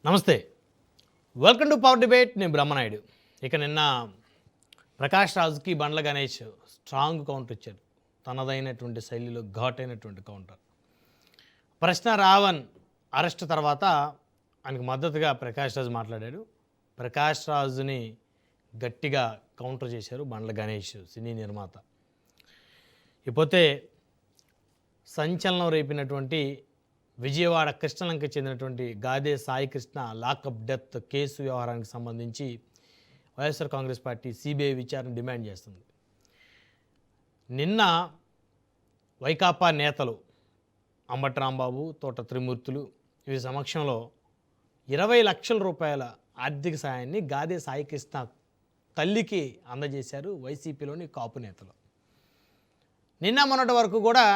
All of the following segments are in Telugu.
నమస్తే, వెల్కమ్ టు పవర్ డిబేట్. నేను బ్రహ్మనాయుడు. ఇక నిన్న ప్రకాష్ రాజ్కి బండ్ల గణేష్ స్ట్రాంగ్ కౌంటర్ ఇచ్చారు. తనదైనటువంటి శైలిలో ఘాటైనటువంటి కౌంటర్. ప్రశ్న రావణ్ అరెస్ట్ తర్వాత ఆయనకు మద్దతుగా ప్రకాష్ రాజ్ మాట్లాడాడు. ప్రకాష్ రాజ్ని గట్టిగా కౌంటర్ చేశారు బండ్ల గణేష్, సినీ నిర్మాత. ఇకపోతే సంచలనం రేపినటువంటి విజయవాడ కృష్ణలంక చెందినటువంటి Gade Sai Krishna lockup death case వ్యవహారానికి సంబంధించి వైఎస్ఆర్ కాంగ్రెస్ పార్టీ సిబిఐ విచారణ డిమాండ్ చేస్తుంది. నిన్న వైకాపా నేతలు అంబటి రాంబాబు, తోట త్రిమూర్తులు వీరి సమక్షంలో 20 లక్షల రూపాయల ఆర్థిక సాయాన్ని గాదే సాయి కృష్ణ తల్లికి అందజేశారు వైసీపీలోని కాపు నేతలు. నిన్న మొన్నటి వరకు కూడా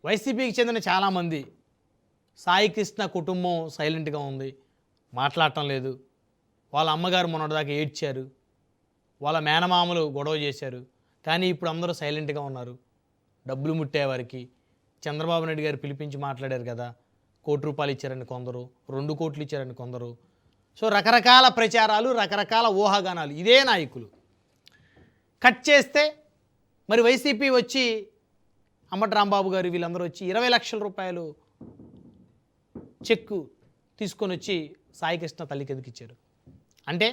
వైసీపీకి చెందిన చాలామంది సాయి కృష్ణ కుటుంబం సైలెంట్గా ఉంది, మాట్లాడటం లేదు. వాళ్ళ అమ్మగారు మొన్నటిదాకా ఏడ్చారు, వాళ్ళ మేనమామలు గొడవ చేశారు. కానీ ఇప్పుడు అందరూ సైలెంట్గా ఉన్నారు. డబ్బులు ముట్టేవారికి చంద్రబాబు నాయుడు గారు పిలిపించి మాట్లాడారు కదా, ₹1 కోటి ఇచ్చారని కొందరు, 2 కోట్లు ఇచ్చారని కొందరు. సో రకరకాల ప్రచారాలు, రకరకాల ఊహాగానాలు. ఇదే నాయకులు కట్ చేస్తే మరి వైసీపీ వచ్చి అంబటి రాంబాబు గారు వీళ్ళందరూ వచ్చి 20 లక్షల రూపాయలు చెక్కు తీసుకొని వచ్చి సాయి కృష్ణ తల్లికి ఎదికిచ్చారు. అంటే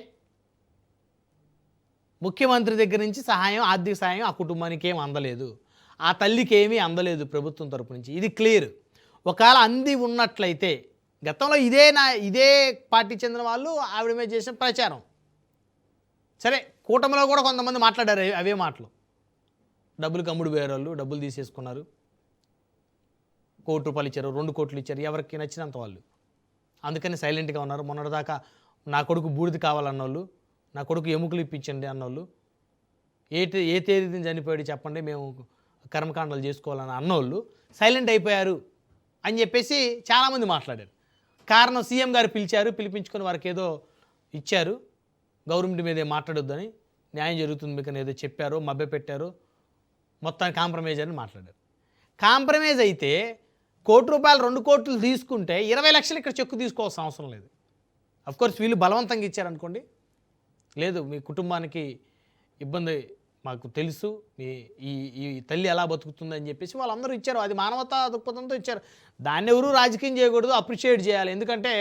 ముఖ్యమంత్రి దగ్గర నుంచి సహాయం, ఆర్థిక సహాయం ఆ కుటుంబానికి ఏం అందలేదు, ఆ తల్లికి ఏమీ అందలేదు ప్రభుత్వం తరపు నుంచి. ఇది క్లియర్. ఒకవేళ అంది ఉన్నట్లయితే గతంలో ఇదే పార్టీ చెందిన వాళ్ళు ఆవిడ మీద చేసిన ప్రచారం. సరే, కూటమిలో కూడా కొంతమంది మాట్లాడారు అవే మాటలు. డబ్బులు కమ్ముడు పోయారు, వాళ్ళు డబ్బులు తీసేసుకున్నారు, ₹1 కోటి ఇచ్చారు, 2 కోట్లు ఇచ్చారు, ఎవరికి నచ్చినంత వాళ్ళు. అందుకని సైలెంట్గా ఉన్నారు. మొన్నటిదాకా నా కొడుకు బూడిద కావాలన్నోళ్ళు, నా కొడుకు ఎముకలు ఇప్పించండి అన్నోళ్ళు, ఏ తేదీని చనిపోయాడు చెప్పండి మేము కర్మకాండాలు చేసుకోవాలని అన్నోళ్ళు సైలెంట్ అయిపోయారు అని చెప్పేసి చాలామంది మాట్లాడారు. కారణం సీఎం గారు పిలిపించుకొని వారికి ఏదో ఇచ్చారు, గవర్నమెంట్ మీద మాట్లాడొద్దని, న్యాయం జరుగుతుంది మీకు ఏదో చెప్పారో మభ్యపెట్టారో, మొత్తాన్ని కాంప్రమైజ్ అని మాట్లాడారు. కాంప్రమైజ్ అయితే ₹1 కోటి 2 కోట్లు తీసుకుంటే 20 లక్షలు ఇక్కడ చెక్కు తీసుకోవాల్సిన అవసరం లేదు. అఫ్కోర్స్ వీళ్ళు బలవంతంగా ఇచ్చారనుకోండి, లేదు మీ కుటుంబానికి ఇబ్బంది మాకు తెలుసు, ఈ తల్లి ఎలా బతుకుతుంది అని చెప్పేసి వాళ్ళందరూ ఇచ్చారు. అది మానవతా దృక్పథంతో ఇచ్చారు. దాన్ని ఎవరు రాజకీయం చేయకూడదు, అప్రిషియేట్ చేయాలి. ఎందుకంటే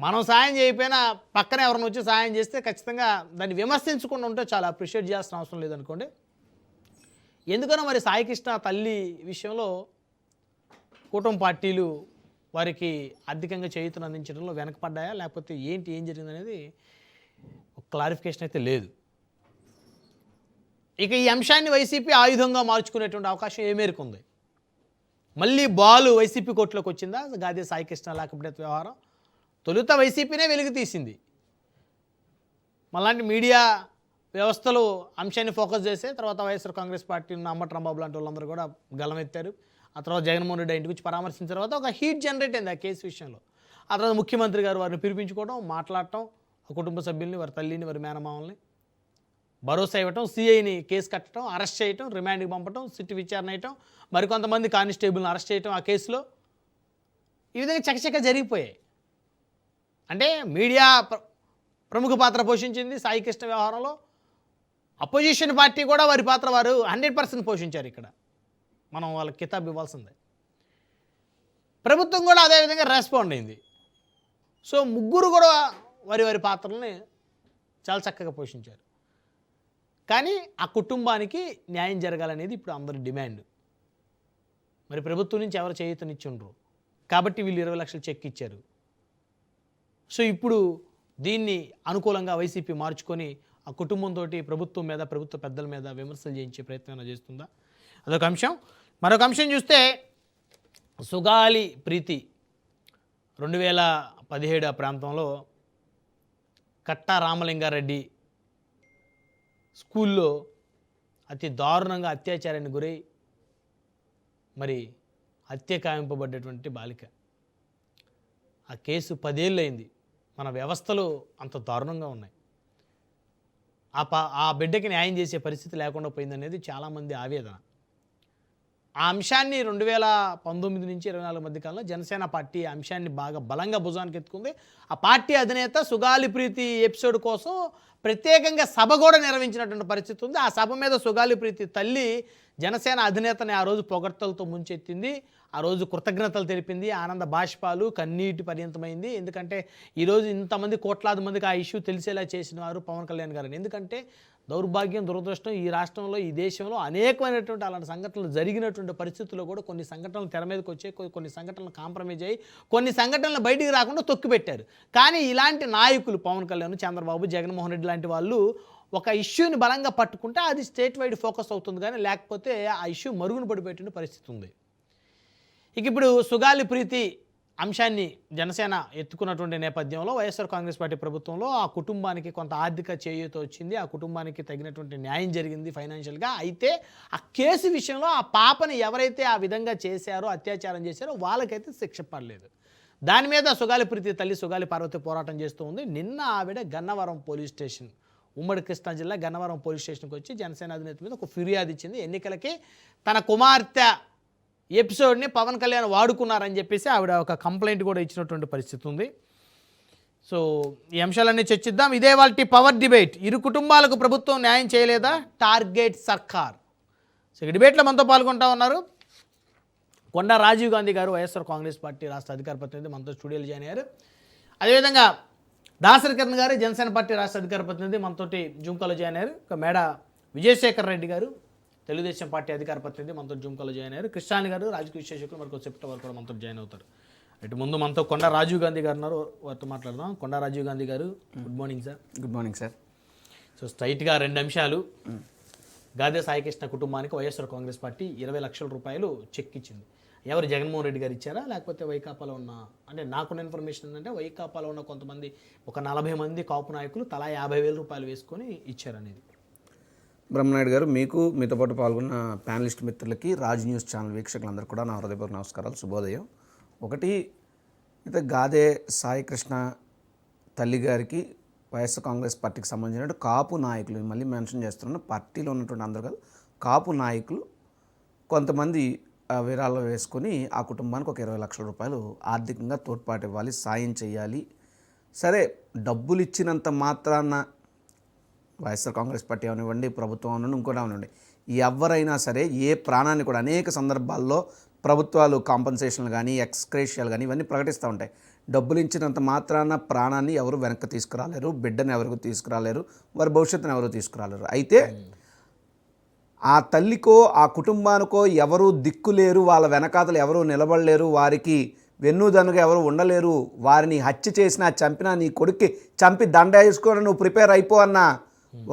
మనం సాయం చేయకపోయినా పక్కన ఎవరైనా వచ్చి సాయం చేస్తే ఖచ్చితంగా దాన్ని విమర్శించకుండా ఉంటే చాలా అప్రిషియేట్ చేయాల్సిన అవసరం లేదనుకోండి. ఎందుకనో మరి సాయి కృష్ణ తల్లి విషయంలో కూటమి పార్టీలు వారికి ఆర్థికంగా చేయూతను అందించడంలో వెనకపడ్డాయా, లేకపోతే ఏం జరిగిందనేది ఒక క్లారిఫికేషన్ అయితే లేదు. ఇక ఈ అంశాన్ని వైసీపీ ఆయుధంగా మార్చుకునేటువంటి అవకాశం ఏ మేరకు ఉంది? మళ్ళీ బాలు వైసీపీ కోర్టులోకి వచ్చిందా గాదే సాయి కృష్ణ లేకపోతే వ్యవహారం? తొలుత వైసీపీనే వెలుగు తీసింది. మళ్ళాంటి మీడియా వ్యవస్థలు అంశాన్ని ఫోకస్ చేసే తర్వాత వైఎస్ఆర్ కాంగ్రెస్ పార్టీ ఉన్న అంబటి రాంబాబు లాంటి వాళ్ళందరూ కూడా గలమెత్తారు. ఆ తర్వాత జగన్మోహన్ రెడ్డి ఇంటికి వచ్చి పరామర్శించిన తర్వాత ఒక హీట్ జనరేట్ అయింది ఆ కేసు విషయంలో. ఆ తర్వాత ముఖ్యమంత్రి గారు వారిని పిలిపించుకోవడం, మాట్లాడటం, ఆ కుటుంబ సభ్యుల్ని, వారి తల్లిని, వారి మేనమామల్ని భరోసా ఇవ్వటం, సిఐని కేసు కట్టడం, అరెస్ట్ చేయటం, రిమాండ్కి పంపటం, సిట్ విచారణ చేయటం, మరికొంతమంది కానిస్టేబుల్ని అరెస్ట్ చేయటం ఆ కేసులో. ఈ విధంగా చకచక జరిగిపోయాయి. అంటే మీడియా ప్రముఖ పాత్ర పోషించింది సాయి కృష్ణ వ్యవహారంలో. అపోజిషన్ పార్టీ కూడా వారి పాత్ర వారు 100% పోషించారు. ఇక్కడ మనం వాళ్ళకి కితాబ్ ఇవ్వాల్సిందే. ప్రభుత్వం కూడా అదేవిధంగా రెస్పాండ్ అయింది. సో ముగ్గురు కూడా వారి పాత్రలని చాలా చక్కగా పోషించారు. కానీ ఆ కుటుంబానికి న్యాయం జరగాలనేది ఇప్పుడు అందరి డిమాండ్. మరి ప్రభుత్వం నుంచి ఎవరు చేయూతనిచ్చిండ్రు కాబట్టి వీళ్ళు 20 లక్షలు చెక్ ఇచ్చారు. సో ఇప్పుడు దీన్ని అనుకూలంగా వైసీపీ మార్చుకొని ఆ కుటుంబంతో ప్రభుత్వం మీద, ప్రభుత్వ పెద్దల మీద విమర్శలు చేయించే ప్రయత్నం చేస్తుందా? అదొక అంశం. మరొక అంశం చూస్తే సుగాలి ప్రీతి 2017 ఆ ప్రాంతంలో కట్టా రామలింగారెడ్డి స్కూల్లో అతి దారుణంగా అత్యాచారానికి గురై మరి హత్య కావింపబడ్డటువంటి బాలిక. ఆ కేసు 10 ఏళ్ళు అయింది. మన వ్యవస్థలు అంత దారుణంగా ఉన్నాయి. ఆ బిడ్డకి న్యాయం చేసే పరిస్థితి లేకుండా పోయిందనేది చాలామంది ఆవేదన. ఆ అంశాన్ని 2019 నుంచి 24 మధ్య కాలంలో జనసేన పార్టీ ఆ అంశాన్ని బాగా బలంగా భుజానికి ఎత్తుకుంది. ఆ పార్టీ అధినేత సుగాలి ప్రీతి ఎపిసోడ్ కోసం ప్రత్యేకంగా సభ కూడా నిర్వహించినటువంటి పరిస్థితి ఉంది. ఆ సభ మీద సుగాలి ప్రీతి తల్లి జనసేన అధినేతని ఆ రోజు పొగడ్తలతో ముంచెత్తింది. ఆ రోజు కృతజ్ఞతలు తెలిపింది. ఆనంద బాష్పాలు, కన్నీటి పర్యంతమైంది. ఎందుకంటే ఈరోజు ఇంతమంది కోట్లాది మందికి ఆ ఇష్యూ తెలిసేలా చేసిన వారు పవన్ కళ్యాణ్ గారని. ఎందుకంటే దౌర్భాగ్యం, దురదృష్టం ఈ రాష్ట్రంలో, ఈ దేశంలో అనేకమైనటువంటి అలాంటి సంఘటనలు జరిగినటువంటి పరిస్థితుల్లో కూడా కొన్ని సంఘటనలు తెర మీదకి వచ్చాయి, కొన్ని సంఘటనలు కాంప్రమైజ్ అయ్యి, కొన్ని సంఘటనలు బయటికి రాకుండా తొక్కిపెట్టారు. కానీ ఇలాంటి నాయకులు పవన్ కళ్యాణ్, చంద్రబాబు, జగన్మోహన్ రెడ్డి లాంటి వాళ్ళు ఒక ఇష్యూని బలంగా పట్టుకుంటే అది స్టేట్ వైడ్ ఫోకస్ అవుతుంది, కానీ లేకపోతే ఆ ఇష్యూ మరుగున పడిపోయేటువంటి పరిస్థితి ఉంది. ఇక ఇప్పుడు సుగాలి ప్రీతి అంశాన్ని జనసేన ఎత్తుకున్నటువంటి నేపథ్యంలో వైఎస్ఆర్ కాంగ్రెస్ పార్టీ ప్రభుత్వంలో ఆ కుటుంబానికి కొంత ఆర్థిక చేయూత వచ్చింది. ఆ కుటుంబానికి తగినటువంటి న్యాయం జరిగింది ఫైనాన్షియల్గా. అయితే ఆ కేసు విషయంలో ఆ పాపని ఎవరైతే ఆ విధంగా చేశారో, అత్యాచారం చేశారో వాళ్ళకైతే శిక్ష పడలేదు. దాని మీద సుగాలి ప్రీతి తల్లి సుగాలి పార్వతి పోరాటం చేస్తూ ఉంది. నిన్న ఆవిడ గన్నవరం పోలీస్ స్టేషన్, ఉమ్మడి కృష్ణా జిల్లా గన్నవరం పోలీస్ స్టేషన్కి వచ్చి జనసేన అధినేత మీద ఒక ఫిర్యాదు ఇచ్చింది. ఎన్నికలకి తన కుమార్తె ఎపిసోడ్ని పవన్ కళ్యాణ్ వాడుకున్నారని చెప్పేసి ఆవిడ ఒక కంప్లైంట్ కూడా ఇచ్చినటువంటి పరిస్థితి ఉంది. సో ఈ అంశాలన్నీ చర్చిద్దాం. ఇదే వాళ్ళ పవర్ డిబేట్. ఇరు కుటుంబాలకు ప్రభుత్వం న్యాయం చేయలేదా, టార్గెట్ సర్కార్. సో ఈ డిబేట్లో మనతో పాల్గొంటా ఉన్నారు కొండా రాజీవ్ గాంధీ గారు, వైఎస్ఆర్ కాంగ్రెస్ పార్టీ రాష్ట్ర అధికార ప్రతినిధి, మనతో స్టూడియోలో జాయిన్ అయ్యారు. అదేవిధంగా దాసరి కిరణ్ గారు, జనసేన పార్టీ రాష్ట్ర అధికార ప్రతినిధి, మనతోటి జూమ్కాలో జాయిన్ అయ్యారు. ఇక మేడ విజయశేఖర్ రెడ్డి గారు, తెలుగుదేశం పార్టీ అధికార ప్రతినిధి, మనతో జూమ్కాలో జాయిన్ అయ్యారు. కృష్ణాని గారు, రాజకీయ విశ్లేషకులు, మరొక సెప్టెంబర్ వరకు కూడా మనతో జాయిన్ అవుతారు. ఇటు ముందు మనతో కొండా రాజీవ్ గాంధీ గారు ఉన్నారు, వారితో మాట్లాడదాం. కొండా రాజీవ్ గాంధీ గారు, good morning sir. Good morning sir. So స్ట్రైట్గా 2 అంశాలు. గాదే సాయికృష్ణ కుటుంబానికి వైఎస్ఆర్ కాంగ్రెస్ పార్టీ 20 లక్షల రూపాయలు చెక్ ఇచ్చింది. ఎవరు, జగన్మోహన్ రెడ్డి గారు ఇచ్చారా, లేకపోతే వైకాపాలో ఉన్న, అంటే నాకున్న ఇన్ఫర్మేషన్ ఏంటంటే వైకాపాలో ఉన్న కొంతమంది ఒక 40 మంది కాపు నాయకులు తలా 50,000 రూపాయలు వేసుకొని ఇచ్చారనేది. బ్రహ్మనాయుడు గారు, మీకు మీతో పాటు పాల్గొన్న ప్యానలిస్ట్ మిత్రులకి, రాజ్ న్యూస్ ఛానల్ వీక్షకులందరూ కూడా నా హృదయపూర్వక నమస్కారాలు, శుభోదయం. ఒకటి అయితే గాదే సాయికృష్ణ తల్లి గారికి వైఎస్ఆర్ కాంగ్రెస్ పార్టీకి సంబంధించిన కాపు నాయకులు, మళ్ళీ మెన్షన్ చేస్తున్నాను, పార్టీలో ఉన్నటువంటి అందరూ కాదు, కాపు నాయకులు కొంతమంది విరాళాలు వేసుకొని ఆ కుటుంబానికి ఒక 20 లక్షల రూపాయలు ఆర్థికంగా తోడ్పాటు ఇవ్వాలి, సాయం చేయాలి. సరే, డబ్బులు ఇచ్చినంత మాత్రాన వైఎస్ఆర్ కాంగ్రెస్ పార్టీ అవనివ్వండి, ప్రభుత్వం అవనివ్వండి, ఇంకోటి అవనివ్వండి, ఎవరైనా సరే ఏ ప్రాణాన్ని కూడా అనేక సందర్భాల్లో ప్రభుత్వాలు కాంపన్సేషన్లు కానీ, ఎక్స్గ్రేషియాలు కానీ ఇవన్నీ ప్రకటిస్తూ ఉంటాయి. డబ్బులు ఇచ్చినంత మాత్రాన ప్రాణాన్ని ఎవరు వెనక్కి తీసుకురాలేరు, బిడ్డను ఎవరికి తీసుకురాలేరు, వారి భవిష్యత్తును ఎవరు తీసుకురాలేరు. అయితే ఆ తల్లికో ఆ కుటుంబానికో ఎవరు దిక్కులేరు, వాళ్ళ వెనకాతలు ఎవరు నిలబడలేరు, వారికి వెన్నుదన్నుగా ఎవరు ఉండలేరు, వారిని హత్య చేసినా చంపినా నీ కొడుక్కి చంపి దండ వేసుకొని నువ్వు ప్రిపేర్ అయిపో అన్న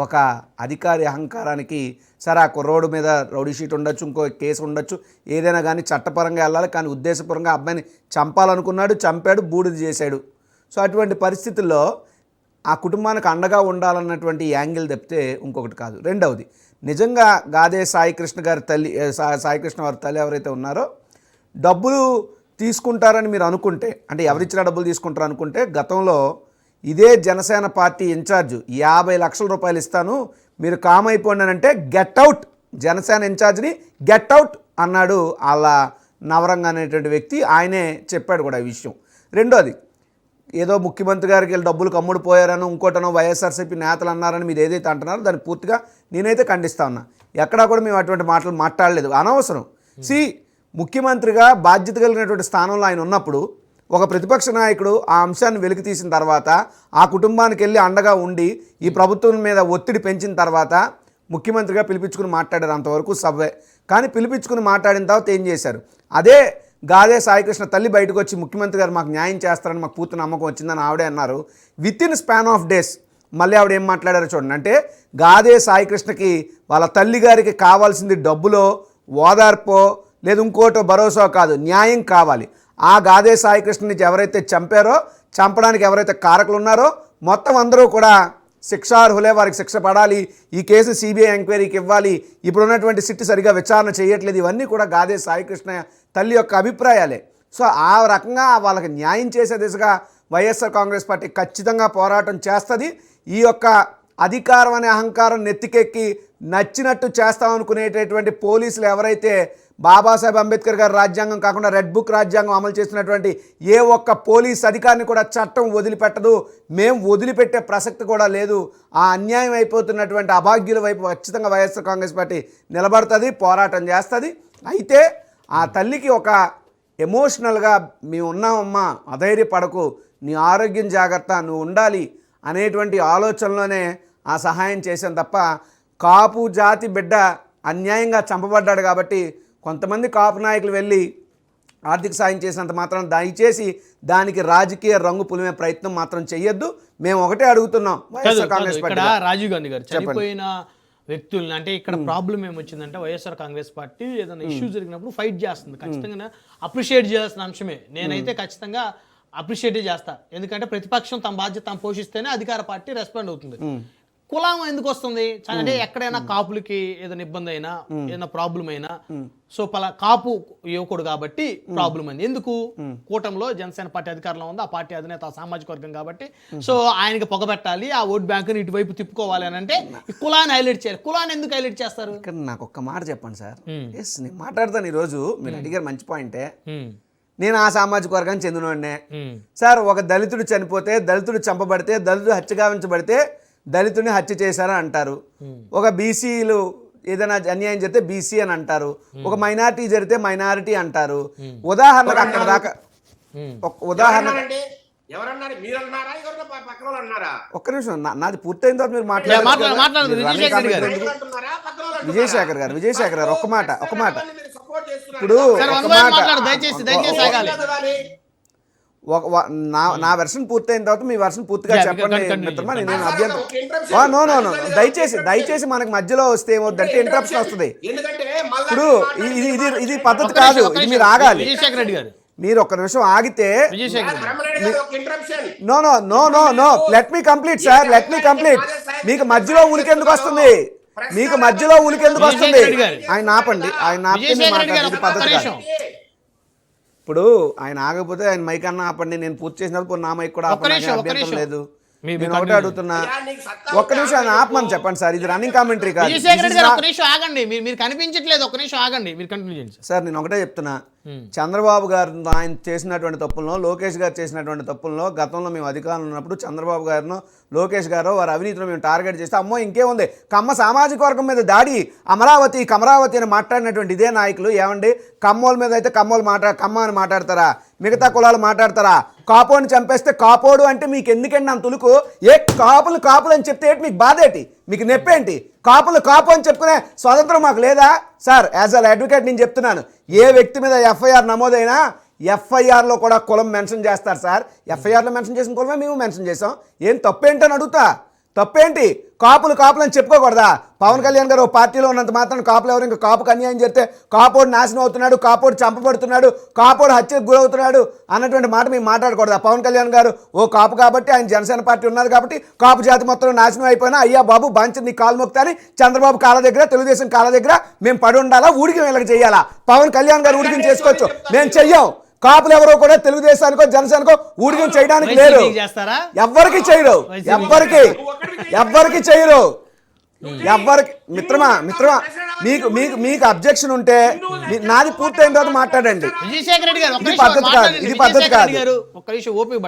ఒక అధికారి అహంకారానికి, సరే ఆ కుర్రోడు మీద రౌడీ షీట్ ఉండొచ్చు, ఇంకో కేసు ఉండొచ్చు, ఏదైనా కానీ చట్టపరంగా వెళ్ళాలి, కానీ ఉద్దేశపూర్వకంగా అబ్బాయిని చంపాలనుకున్నాడు, చంపాడు, బూడిద చేశాడు. సో అటువంటి పరిస్థితుల్లో ఆ కుటుంబానికి అండగా ఉండాలన్నటువంటి యాంగిల్ తప్పితే ఇంకొకటి కాదు. రెండవది, నిజంగా గాదే సాయికృష్ణ గారి తల్లి, సాయికృష్ణ వారి తల్లి ఎవరైతే ఉన్నారో డబ్బులు తీసుకుంటారని మీరు అనుకుంటే, అంటే ఎవరిచ్చినా డబ్బులు తీసుకుంటారు అనుకుంటే, గతంలో ఇదే జనసేన పార్టీ ఇన్ఛార్జ్ 50 లక్షల రూపాయలు ఇస్తాను, మీరు కామ్ అయిపోండి అని అంటే గెట్ అవుట్, జనసేన ఇన్ఛార్జ్ని గెట్ అవుట్ అన్నాడు అలా నవరంగ అనేటువంటి వ్యక్తి. ఆయనే చెప్పాడు కూడా ఈ విషయం. రెండోది, ఏదో ముఖ్యమంత్రి గారికి వెళ్ళి డబ్బులు కమ్ముడు పోయారనో ఇంకోటనో వైఎస్ఆర్సీపీ నేతలు అన్నారని మీరు ఏదైతే అంటున్నారో దాన్ని పూర్తిగా నేనైతే ఖండిస్తా ఉన్నా. ఎక్కడా కూడా మేము అటువంటి మాటలు మాట్లాడలేదు, అనవసరం. ముఖ్యమంత్రిగా బాధ్యత కలిగినటువంటి స్థానంలో ఆయన ఉన్నప్పుడు ఒక ప్రతిపక్ష నాయకుడు ఆ అంశాన్ని వెలికి తీసిన తర్వాత, ఆ కుటుంబానికి వెళ్ళి అండగా ఉండి ఈ ప్రభుత్వం మీద ఒత్తిడి పెంచిన తర్వాత ముఖ్యమంత్రిగా పిలిపించుకుని మాట్లాడారు, అంతవరకు సవ్వే. కానీ పిలిపించుకుని మాట్లాడిన తర్వాత ఏం చేశారు, అదే గాదే సాయికృష్ణ తల్లి బయటకు వచ్చి ముఖ్యమంత్రి గారు మాకు న్యాయం చేస్తారని మాకు పూర్తి నమ్మకం వచ్చిందని ఆవిడే అన్నారు. With in span of days మళ్ళీ ఆవిడ ఏం మాట్లాడారో చూడండి. అంటే గాదే సాయికృష్ణకి వాళ్ళ తల్లి గారికి కావాల్సింది డబ్బులో, ఓదార్పో, లేదు ఇంకోటో భరోసా కాదు, న్యాయం కావాలి. ఆ గాదే సాయికృష్ణ నుంచి ఎవరైతే చంపారో, చంపడానికి ఎవరైతే కారకులు ఉన్నారో మొత్తం అందరూ కూడా శిక్షార్హులే, వారికి శిక్ష పడాలి, ఈ కేసు సిబిఐ ఎంక్వైరీకి ఇవ్వాలి, ఇప్పుడున్నటువంటి సిట్ సరిగా విచారణ చేయట్లేదు, ఇవన్నీ కూడా గాదే సాయికృష్ణ తల్లి యొక్క అభిప్రాయాలే. సో ఆ రకంగా వాళ్ళకి న్యాయం చేసే దిశగా వైఎస్ఆర్ కాంగ్రెస్ పార్టీ ఖచ్చితంగా పోరాటం చేస్తుంది. ఈ యొక్క అధికారం అనే అహంకారం నెత్తికెక్కి నచ్చినట్టు చేస్తామనుకునేటటువంటి పోలీసులు ఎవరైతే బాబాసాహెబ్ అంబేద్కర్ గారి రాజ్యాంగం కాకుండా రెడ్ బుక్ రాజ్యాంగం అమలు చేస్తున్నటువంటి ఏ ఒక్క పోలీస్ అధికారిని కూడా చట్టం వదిలిపెట్టదు. మేము వదిలిపెట్టే ప్రసక్తి కూడా లేదు. ఆ అన్యాయం అయిపోతున్నటువంటి అభాగ్యుల వైపు ఖచ్చితంగా వైఎస్ఆర్ కాంగ్రెస్ పార్టీ నిలబడుతుంది, పోరాటం చేస్తుంది. అయితే ఆ తల్లికి ఒక ఎమోషనల్గా మేము ఉన్నామమ్మా, అధైర్యపడకు, నీ ఆరోగ్యం జాగ్రత్త, నువ్వు ఉండాలి అనేటువంటి ఆలోచనలోనే ఆ సహాయం చేశాను తప్ప కాపు జాతి బిడ్డ అన్యాయంగా చంపబడ్డాడు కాబట్టి కొంతమంది కాపు నాయకులు వెళ్ళి ఆర్థిక సాయం చేసినంత మాత్రం దయచేసి దానికి రాజకీయ రంగు పులిమే ప్రయత్నం మాత్రం చెయ్యొద్దు. మేము ఒకటే అడుగుతున్నాం వైఎస్ఆర్ కాంగ్రెస్ ఇక్కడ పార్టీ. రాజీవ్ గాంధీ గారు చనిపోయిన వ్యక్తుల్ని, అంటే ఇక్కడ ప్రాబ్లం ఏమొచ్చిందంటే వైఎస్ఆర్ కాంగ్రెస్ పార్టీ ఏదైనా ఇష్యూ జరిగినప్పుడు ఫైట్ చేస్తుంది. ఖచ్చితంగా అప్రిషియేట్ చేయాల్సిన అంశమే. నేనైతే ఖచ్చితంగా అప్రిషియేట్ చేస్తా. ఎందుకంటే ప్రతిపక్షం తమ బాధ్యత తాము పోషిస్తేనే అధికార పార్టీ రెస్పాండ్ అవుతుంది. కులం ఎందుకు వస్తుంది అంటే ఎక్కడైనా కాపులకి ఏదైనా ఇబ్బంది అయినా ఏదైనా ప్రాబ్లం అయినా సో కాపు యువకుడు కాబట్టి ప్రాబ్లం అయింది. ఎందుకు కూటమిలో జనసేన పార్టీ అధికారంలో ఉంది, ఆ పార్టీ అధినేత సామాజిక వర్గం కాబట్టి సో ఆయనకి పొగబెట్టాలి, ఆ ఓట్ బ్యాంకుని ఇటువైపు తిప్పుకోవాలి అని అంటే ఈ కులాన్ని హైలైట్ చేయాలి. కులాన్ని ఎందుకు హైలైట్ చేస్తారు? ఇక్కడ నాకు ఒక్క మాట చెప్పండి సార్. ఎస్, నేను మాట్లాడతాను. ఈరోజు మీరు అడిగారు మంచి పాయింటే. నేను ఆ సామాజిక వర్గానికి చెందినవాడినే సార్. ఒక దళితుడు చనిపోతే, దళితుడు చంపబడితే, దళితుడు హత్యగావించబడితే దళితుడిని హత్య చేశారని అంటారు. ఒక బీసీలు ఏదైనా అన్యాయం జరిగితే బీసీ అని అంటారు. ఒక మైనారిటీ జరిగితే మైనారిటీ అంటారు. ఉదాహరణకు అక్కడ దాకా ఉదాహరణ ఒక్క నిమిషం, నాది పూర్తయిన తర్వాత మీరు మాట్లాడారు. విజయశేఖర్ గారు ఒక్క మాట ఇప్పుడు నా వెర్షన్ పూర్తయిన తర్వాత మీ వెర్షన్ పూర్తిగా చెప్పండి మిత్రమా. నేను అభ్యంతరం నో దయచేసి మనకి మధ్యలో వస్తే ఏమవుతుందంటే ఇంటరప్షన్ వస్తుంది. ఇప్పుడు ఇది పద్ధతి కాదు. ఇది మీరు ఆగాలి. మీరు ఒక్క నిమిషం ఆగితే no let me complete sir, let me complete. మీకు మధ్యలో ఉలికెందుకు వస్తుంది? ఆయన ఆపండి. ఇది పద్ధతి కాదు. ఇప్పుడు ఆయన ఆగకపోతే ఆయన మైక్ అన్న ఆపండి. నేను పూర్తి చేసినప్పుడు నా మైక్ కూడా ఆపడానికి అభ్యంతరం లేదు. నేను ఒకటే అడుగుతున్నా, ఒక్క నిమిషం ఆయన ఆపమని చెప్పండి సార్. ఇది రన్నింగ్ కామెంటరీ కాదు. ఆగండి, మీరు కనిపించట్లేదు. ఒక్క నిమిషం ఆగండి, మీరు కంటిన్యూ చేయండి సార్. నేను ఒకటే చెప్తున్నా, చంద్రబాబు గారు ఆయన చేసినటువంటి తప్పుల్లో, లోకేష్ గారు చేసినటువంటి తప్పుల్లో గతంలో మేము అధికారంలో ఉన్నప్పుడు చంద్రబాబు గారినో లోకేష్ గారో వారి అవినీతిలో మేము టార్గెట్ చేస్తే అమ్మో ఇంకేముంది కమ్మ సామాజిక వర్గం మీద దాడి, కమరావతి అని మాట్లాడినటువంటి ఇదే నాయకులు ఏమండి కమ్మోల మీద అయితే కమ్మ అని మాట్లాడతారా? మిగతా కులాలు మాట్లాడతారా? కాపోని చంపేస్తే కాపోడు అంటే మీకు ఎందుకండి అంత తులుకు? కాపులు అని చెప్తే ఏంటి మీకు బాధ ఏంటి? మీకు నొప్పేంటి? కాపు అని చెప్పుకునే స్వాతంత్రం మాకు లేదా? సార్, యాజ్ అ అడ్వకేట్ నేను చెప్తున్నాను, ఏ వ్యక్తి మీద ఎఫ్ఐఆర్ నమోదైనా ఎఫ్ఐఆర్లో కూడా కులం మెన్షన్ చేస్తారు సార్. ఎఫ్ఐఆర్లో మెన్షన్ చేసిన కులమే మేము మెన్షన్ చేసాం. ఏం తప్పేంటని అడుగుతా. తప్పేంటి? కాపులు అని చెప్పుకోకూడదా? పవన్ కళ్యాణ్ గారు పార్టీలో ఉన్నంత మాత్రం కాపులు ఎవరు ఇంకా కాపుకు అన్యాయం చేస్తే కాపోడు నాశనం అవుతున్నాడు, కాపోడు చంపబడుతున్నాడు, కాపోడు హత్యకు గురవుతున్నాడు అన్నటువంటి మాట మేము మాట్లాడకూడదా? పవన్ కళ్యాణ్ గారు ఓ కాపు కాబట్టి, ఆయన జనసేన పార్టీ ఉన్నది కాబట్టి కాపు జాతి మొత్తం నాశనం అయిపోయినా అయ్యా బాబు బాంచి నీ కాలు మొక్తా అని చంద్రబాబు కాళ్ళ దగ్గర, తెలుగుదేశం కాళ్ళ దగ్గర మేము పడి ఉండాలా? ఊడికి వీళ్ళకి చేయాలా? పవన్ కళ్యాణ్ గారు ఊడికి చేసుకోవచ్చు, మేము చెయ్యం. కాపులు ఎవరో కూడా తెలుగుదేశానికో జనసేనకో ఊడిగం చేయడానికి లేరు. ఎవ్వరికి చేయరు. మిత్రమా మీకు అబ్జెక్షన్ ఉంటే నాది పూర్తయిన తర్వాత మాట్లాడండి. ఇది పద్ధతి కాదు.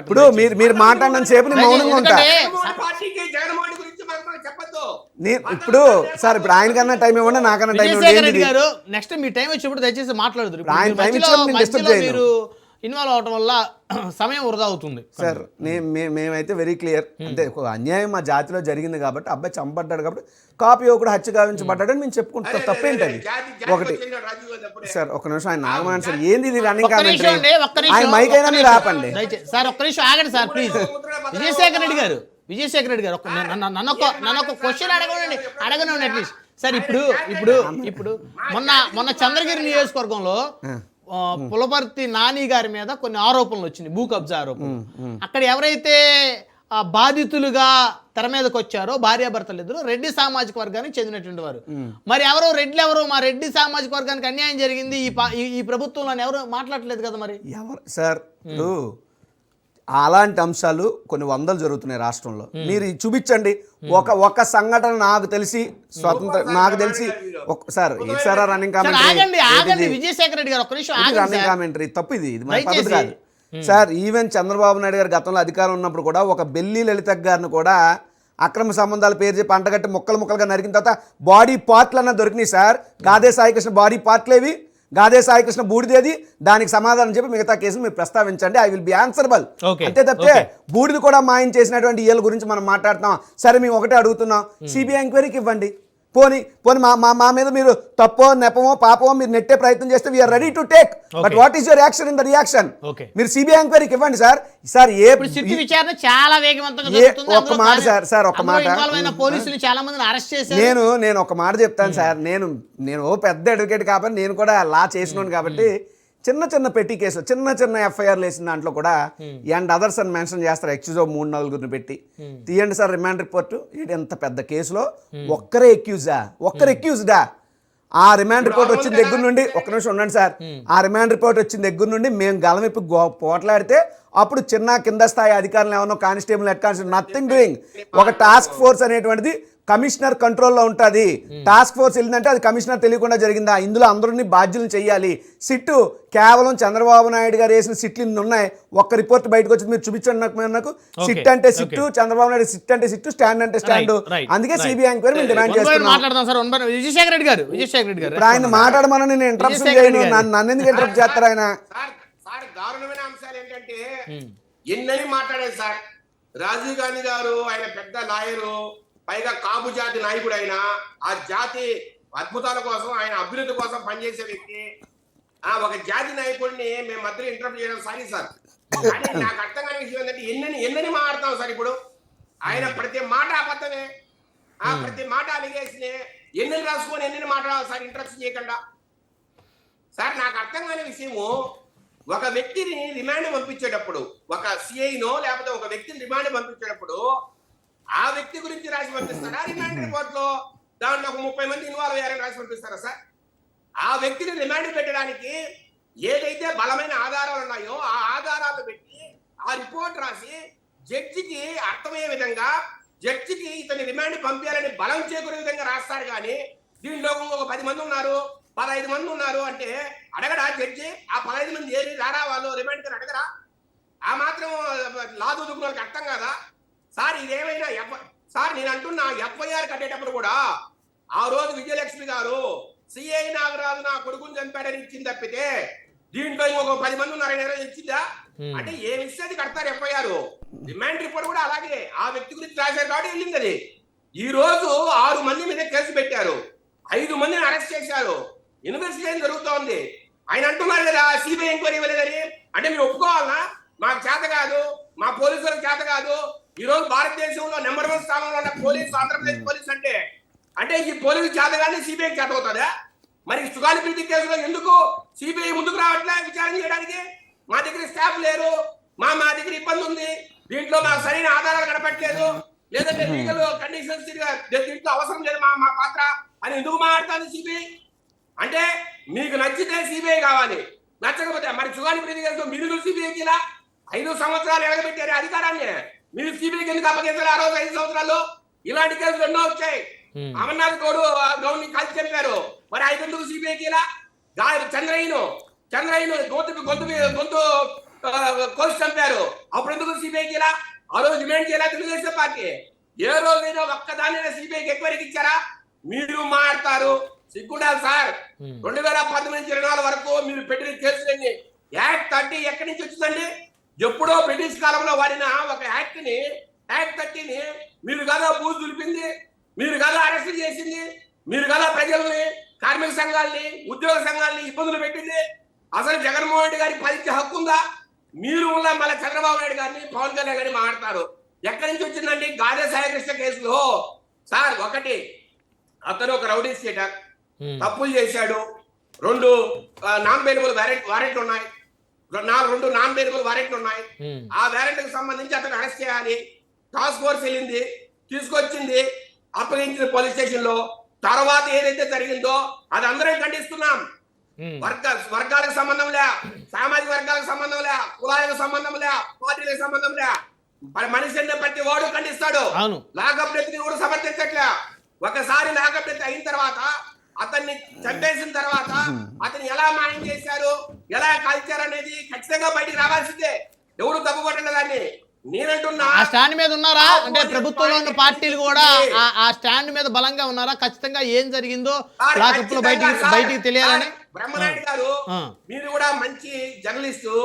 ఇప్పుడు మీరు మాట్లాడిన సేపు నేను మౌనంగా ఉంటా. ఇప్పుడు సార్, ఇప్పుడు ఆయనకన్నా టైం ఇవ్వండి, నాకన్నా టైం ఇవ్వండి. నెక్స్ట్ మీ టైం వచ్చినప్పుడు దయచేసి మాట్లాడదు. ఆయన టైం ఇచ్చినప్పుడు డిస్టర్బ్ చేయను. ఇన్వాల్వ్ అవడం వల్ల సమయం వృధా అవుతుంది సార్. మేమైతే వెరీ క్లియర్. అంటే ఒక అన్యాయం మా జాతిలో జరిగింది కాబట్టి, అబ్బాయి చంపబడ్డాడు కాబట్టి కాపు యువకుడు హత్య గావించబడ్డాడని మేము చెప్పుకుంటాం. తప్పేంటది? ఒకటి సార్, ఒక నిమిషం ఆయన నాగమాన్ సార్, ఏంది ఇది రన్నింగ్ కామెంటరీ? ఆయన మైక్ అయినా మీరు ఆపండి సార్. ఒక్క నిమిషం ఆగండి సార్ ప్లీజ్. విజయశేఖర్ రెడ్డి గారు నన్ను ఒక క్వశ్చన్ అడగనండి అట్లీస్ట్ సార్. ఇప్పుడు మొన్న చంద్రగిరి నియోజకవర్గంలో పులపర్తి నాని గారి మీద కొన్ని ఆరోపణలు వచ్చినాయి, భూ కబ్జా ఆరోపణలు. అక్కడ ఎవరైతే బాధితులుగా తెర మీదకి వచ్చారో భార్యాభర్తలు ఇద్దరు రెడ్డి సామాజిక వర్గానికి చెందినటువంటి వారు. మరి రెడ్లు ఎవరు? మా రెడ్డి సామాజిక వర్గానికి అన్యాయం జరిగింది ఈ ప్రభుత్వంలో ఎవరు మాట్లాడలేదు కదా మరి. ఎవరు సార్? అలాంటి అంశాలు కొన్ని వందలు జరుగుతున్నాయి రాష్ట్రంలో. మీరు చూపించండి ఒక సంఘటన నాకు తెలిసి నాకు తెలిసి సార్ ఇచ్చారా రన్నింగ్ ఆగండి విజయశేఖర రెడ్డి గారు ఒక్క నిమిషం ఆగండి రన్నింగ్ కామెంటరీ తప్పు ఇది మన పద్ధతి కాదు సార్. ఈవెన్ చంద్రబాబు నాయుడు గారు గతంలో అధికారం ఉన్నప్పుడు కూడా ఒక బెల్లి లలిత గారిని కూడా అక్రమ సంబంధాల పేరు చెప్పి అంటగట్టి ముక్కలుగా నరికిన తర్వాత బాడీ పార్ట్లు అన్న దొరికినాయి సార్. గాదే సాయికృష్ణ బాడీ పార్ట్లేవి, గాదే సాయికృష్ణ బూడిదేది, దానికి సమాధానం చెప్పి మిగతా కేసులు మీరు ప్రస్తావించండి. I will be answerable. అంతే తప్పితే బూడిది కూడా మాయం చేసినటువంటి ఈల గురించి మనం మాట్లాడుతున్నాం. సరే మేము ఒకటే అడుగుతున్నాం, సిబిఐ ఎంక్వైరీకి ఇవ్వండి. పోనీ మా మీద మీరు తప్పో నెపమో పాపమో మీరు నెట్టే ప్రయత్నం చేస్తే we are ready to take, but what is your action in the reaction? మీరు సిబిఐ ఎంక్వైరీకి ఇవ్వండి సార్. సార్ విచారణ చాలా వేగవంతంగా ఒక మాట సార్ ఒక మాట పోలీసులు చాలా మందిని అరెస్ట్ చేశారు. నేను ఒక మాట చెప్తాను సార్. నేను పెద్ద అడ్వకేట్ కాబట్టి నేను కూడా లా చేసినాను కాబట్టి చిన్న పెట్టి కేసులు చిన్న ఎఫ్ఐఆర్లు వేసిన దాంట్లో కూడా అండ్ అదర్స్ అని మెన్షన్ చేస్తారు. ఎక్స్క్యూజ్ 3-4 పెట్టి తీయండి సార్ రిమాండ్ రిపోర్ట్. ఇది ఎంత పెద్ద కేసులో ఒక్కరే ఎక్యూజ్డా? ఆ రిమాండ్ రిపోర్ట్ వచ్చిన దగ్గర నుండి ఒక్క నిమిషం ఉండండి సార్. ఆ రిమాండ్ రిపోర్ట్ వచ్చిన దగ్గర నుండి మేము గలమిప్పి పోట్లాడితే అప్పుడు కింద స్థాయి అధికారులు ఏమన్నా constable head constable nothing doing. ఒక టాస్క్ ఫోర్స్ అనేటువంటిది కమిషనర్ కంట్రోల్లో ఉంటుంది. టాస్క్ ఫోర్స్ వెళ్ళిందంటే అది కమిషనర్ తెలియకుండా జరిగిందా? ఇందులో అందరినీ బాధ్యులను చేయాలి. సిట్టు కేవలం చంద్రబాబు నాయుడు గారు వేసిన సిట్లు ఇన్ని ఉన్నాయి. ఒక్క రిపోర్ట్ బయటకు వచ్చింది మీరు చూపించండి నాకు. సిట్ అంటే సిట్టు, చంద్రబాబు నాయుడు సిట్ అంటే సిట్టు, స్టాండ్ అంటే స్టాండ్. అందుకే సిబిఐ ఎంక్వైరీ మేము డిమాండ్ చేస్తున్నాం. విజయశేఖర రెడ్డి గారు ఇప్పుడు ఆయన మాట్లాడమని నేను ఇంటరప్షన్ చేయను. నన్ను ఎందుకు ఇంటరప్ట్ చేస్తారు ఆయన? దారుణమైన అంశాలు ఏంటంటే ఎన్నని మాట్లాడారు సార్. రాజీవ్ గాంధీ గారు ఆయన పెద్ద లాయరు, పైగా కాపు జాతి నాయకుడు. ఆయన ఆ జాతి అద్భుతాల కోసం, ఆయన అభివృద్ధి కోసం పనిచేసే వ్యక్తి. ఒక జాతి నాయకుడిని మేము మధ్యలో ఇంటరప్ట్ చేయడం సారీ సార్. కానీ నాకు అర్థం కాని విషయం ఏంటంటే ఎన్నని మాట్లాడతాం సార్. ఇప్పుడు ఆయన ప్రతి మాట అబద్ధమే, ప్రతి మాట అలిగేసినే. ఎన్నెన్ని రాసుకొని ఎన్నెన్ని మాట్లాడాలి సార్ ఇంటరప్షన్ చేయకుండా? సార్ నాకు అర్థం కాని విషయము, ఒక వ్యక్తిని రిమాండ్ పంపించేటప్పుడు, ఒక సిఐనో లేకపోతే ఒక వ్యక్తిని రిమాండ్ పంపించేటప్పుడు ఆ వ్యక్తి గురించి రాసి పంపిస్తారా? రిమాండ్ రిపోర్ట్ లో దాంట్లో ఒక 30 మంది ఇన్వాల్వ్ అయ్యారని రాసి పంపిస్తారా సార్? ఆ వ్యక్తిని రిమాండ్ పెట్టడానికి ఏదైతే బలమైన ఆధారాలు ఉన్నాయో ఆ ఆధారాలు పెట్టి ఆ రిపోర్ట్ రాసి జడ్జికి అర్థమయ్యే విధంగా, జడ్జికి ఇతని రిమాండ్ పంపించాలని బలం చేకూరే విధంగా రాస్తారు. కానీ దీనిలో ఒక 10 మంది ఉన్నారు, 15 మంది ఉన్నారు అంటే అడగడా జడ్జి? ఆ 15 మంది ఏరి రారా వాళ్ళు రిమాండ్ అడగరా? ఆ మాత్రం లాదు దుక్కున వాళ్ళకి అర్థం కాదా సార్? ఇదేమైనా సార్ నేను అంటున్నా, ఎఫ్ఐఆర్ కట్టేటప్పుడు కూడా ఆ రోజు విజయలక్ష్మి గారు సిఐ నాగరాజు నా కొడుకుని చంపాడని ఇచ్చింది తప్పితే దీంట్లో ఇంకొక 10 మంది ఉన్నారని ఇచ్చిందా? అంటే ఏమి ఇస్తే కడతారు ఎఫ్ఐఆర్. రిమాండ్ రిపోర్ట్ కూడా అలాగే ఆ వ్యక్తి గురించి రాశారు కాబట్టి వెళ్ళింది అది. ఈ రోజు 6 మంది మీద కేసు పెట్టారు, 5 మందిని అరెస్ట్ చేశారు. ఇన్వెస్టిగేషన్ జరుగుతోంది. ఆయన అంటున్నారు కదా సిబిఐ ఎంక్వైరీ ఇవ్వలేదని. అంటే మీరు ఒప్పుకోవాలన్నా? మాకు చేత కాదు, మా పోలీసులకు చేత కాదు. ఈ రోజు భారతదేశంలో నెంబర్ 1 స్థానంలో ఉన్న పోలీసు ఆంధ్రప్రదేశ్ పోలీస్ అంటే ఈ పోలీసు చేత కానీ సిబిఐ చేత అవుతుందా? మరి సుగాలి ప్రీతి కేసులో ఎందుకు సిబిఐ ముందుకు రావట్లే విచారణ చేయడానికి? మా దగ్గర స్టాఫ్ లేరు, మా దగ్గర ఇబ్బంది ఉంది, దీంట్లో మాకు సరైన ఆధారాలు కనపట్లేదు, లేదంటే లీగల్ కండిషన్స్ దీంట్లో అవసరం లేదు మా పాత్ర అని ఎందుకు మాట్లాడుతుంది సిబిఐ? అంటే మీకు నచ్చితే సిబిఐ కావాలి, నచ్చకపోతే మరి సుగాలి ప్రీతి కేసులో మీరు సిబిఐకి ఇలా 5 సంవత్సరాలు ఎలగబెట్టారు అధికారాన్ని. మీరు సిబిఐకి ఎందుకు అప్పగించారు ఆ రోజు 5 సంవత్సరాలు? ఇలాంటి కేసులు ఎన్నో వచ్చాయి. అమర్నాథ్ గౌడ్ ని కలిసి చెప్పారు, మరి 5 ఎందుకు సిబిఐకి ఇలా? చంద్రయ్యను గొంతు కోసి చంపారు, అప్పుడు ఎందుకు సిబిఐకి ఇలా? ఆ రోజు డిమాండ్ చేయాలి తెలుగుదేశం పార్టీ. ఏ రోజైనా ఒక్కదాన్ని సిబిఐకి ఎంక్వైరీకి ఇచ్చారా? మీరు మాట్లాడతారు, సిగ్గుండాలి సార్. 2010 నుంచి 2024 వరకు మీరు పెట్టిన కేసులన్నీ యాక్ట్ 30 ఎక్కడి నుంచి వచ్చిందండి? ఎప్పుడో బ్రిటిష్ కాలంలో వాడిన ఒక యాక్ట్ 30ని మీరు కదా బూజు దులిపింది, మీరు కదా అరెస్ట్ చేసింది, మీరు కదా ప్రజల్ని, కార్మిక సంఘాలని, ఉద్యోగ సంఘాలని ఇబ్బందులు పెట్టింది. అసలు జగన్మోహన్ రెడ్డి గారికి ఫలించే హక్కు ఉందా? మీరు ఉన్న మళ్ళీ చంద్రబాబు నాయుడు గారిని, పవన్ కళ్యాణ్ గారిని మాట్లాడతారు. ఎక్కడి నుంచి వచ్చిందండి? గాదే సాయికృష్ణ కేసులో సార్, ఒకటి అతను ఒక రౌడీ స్టేటర్, తప్పులు చేశాడు, 2 నాన్ బెయిలబుల్ వారెంట్లు ఉన్నాయి, 2 నాన్ బెయిలబుల్ వారెంట్లు ఉన్నాయి. ఆ వారెంట్ కి సంబంధించి అతను అరెస్ట్ చేయాలి. టాస్క్ ఫోర్స్ వెళ్ళింది, తీసుకొచ్చింది, అప్పగించిన పోలీస్ స్టేషన్ లో. తర్వాత ఏదైతే జరిగిందో అది అందరం ఖండిస్తున్నాం. వర్గాలకు సంబంధం లే, సామాజిక వర్గాలకు సంబంధం లే, కులాలకు సంబంధం లే, పార్టీలకు సంబంధం లే, మనిషి అనే ప్రతి వాడు ఖండిస్తాడు. లాకప్ డెత్ కూడా సమర్థించట్లే. ఒకసారి లాకప్ డెత్ అయిన తర్వాత అతన్ని చంపేసిన తర్వాత అతన్ని ఎలా మాయం చేశారు, ఎలా కాల్చారు అనేది ఖచ్చితంగా బయటికి రావాల్సిందే. ఎవరు తప్పుపట్టిన దాన్ని నేనంటున్నా. ఆ స్టాండ్ మీద ఉన్నారా అంటే ప్రభుత్వంలో ఉన్న పార్టీలు కూడా ఆ స్టాండ్ మీద బలంగా ఉన్నారా? ఖచ్చితంగా ఏం జరిగిందో లాకప్ లో బయటికి తెలియాలని. బ్రహ్మనాయుడు గారు, మీరు కూడా మంచి జర్నలిస్టు.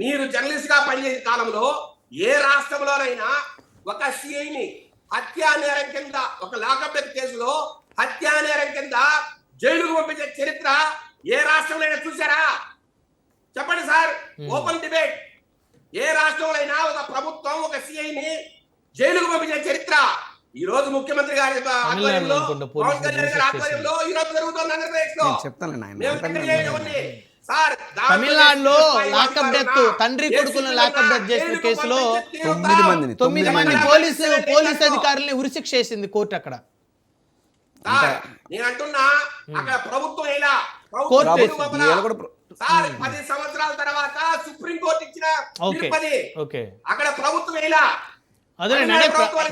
మీరు జర్నలిస్ట్ గా పనిచేసే కాలంలో ఏ రాష్ట్రంలోనైనా ఒక సిఐని హత్యా నేరం కింద, ఒక లాకప్ డెత్ కేసులో హత్యా నేరం కింద జైలుకు పంపించే చరిత్ర ఏ రాష్ట్రంలో చూసారా? చెప్పండి సార్, ఓపెన్ డిబేట్. ఏ రాష్ట్రంలో ఒక ప్రభుత్వం ఒక సిఐని జైలుకు పంపించిన చరిత్ర ఈ రోజు ముఖ్యమంత్రి గారి ఆధ్వర్యంలో, పవన్ కళ్యాణ్ గారి ఆధ్వర్యంలో ఈ రోజు జరుగుతుంది ఆంధ్రప్రదేశ్ లో. తమిళనాడులో లాకప్ డెత్, తండ్రి కొడుకులను లాకప్ డెత్ చేసిన కేసులో 9 మంది పోలీసు అధికారుల్ని ఉరిశిక్ష చేసింది కోర్టు. అక్కడ నేను అంటున్నా, అక్కడ ప్రభుత్వం ఇలా సార్ 10 సంవత్సరాల తర్వాత సుప్రీం కోర్టు ఇచ్చిన అక్కడ ప్రభుత్వం ఇలా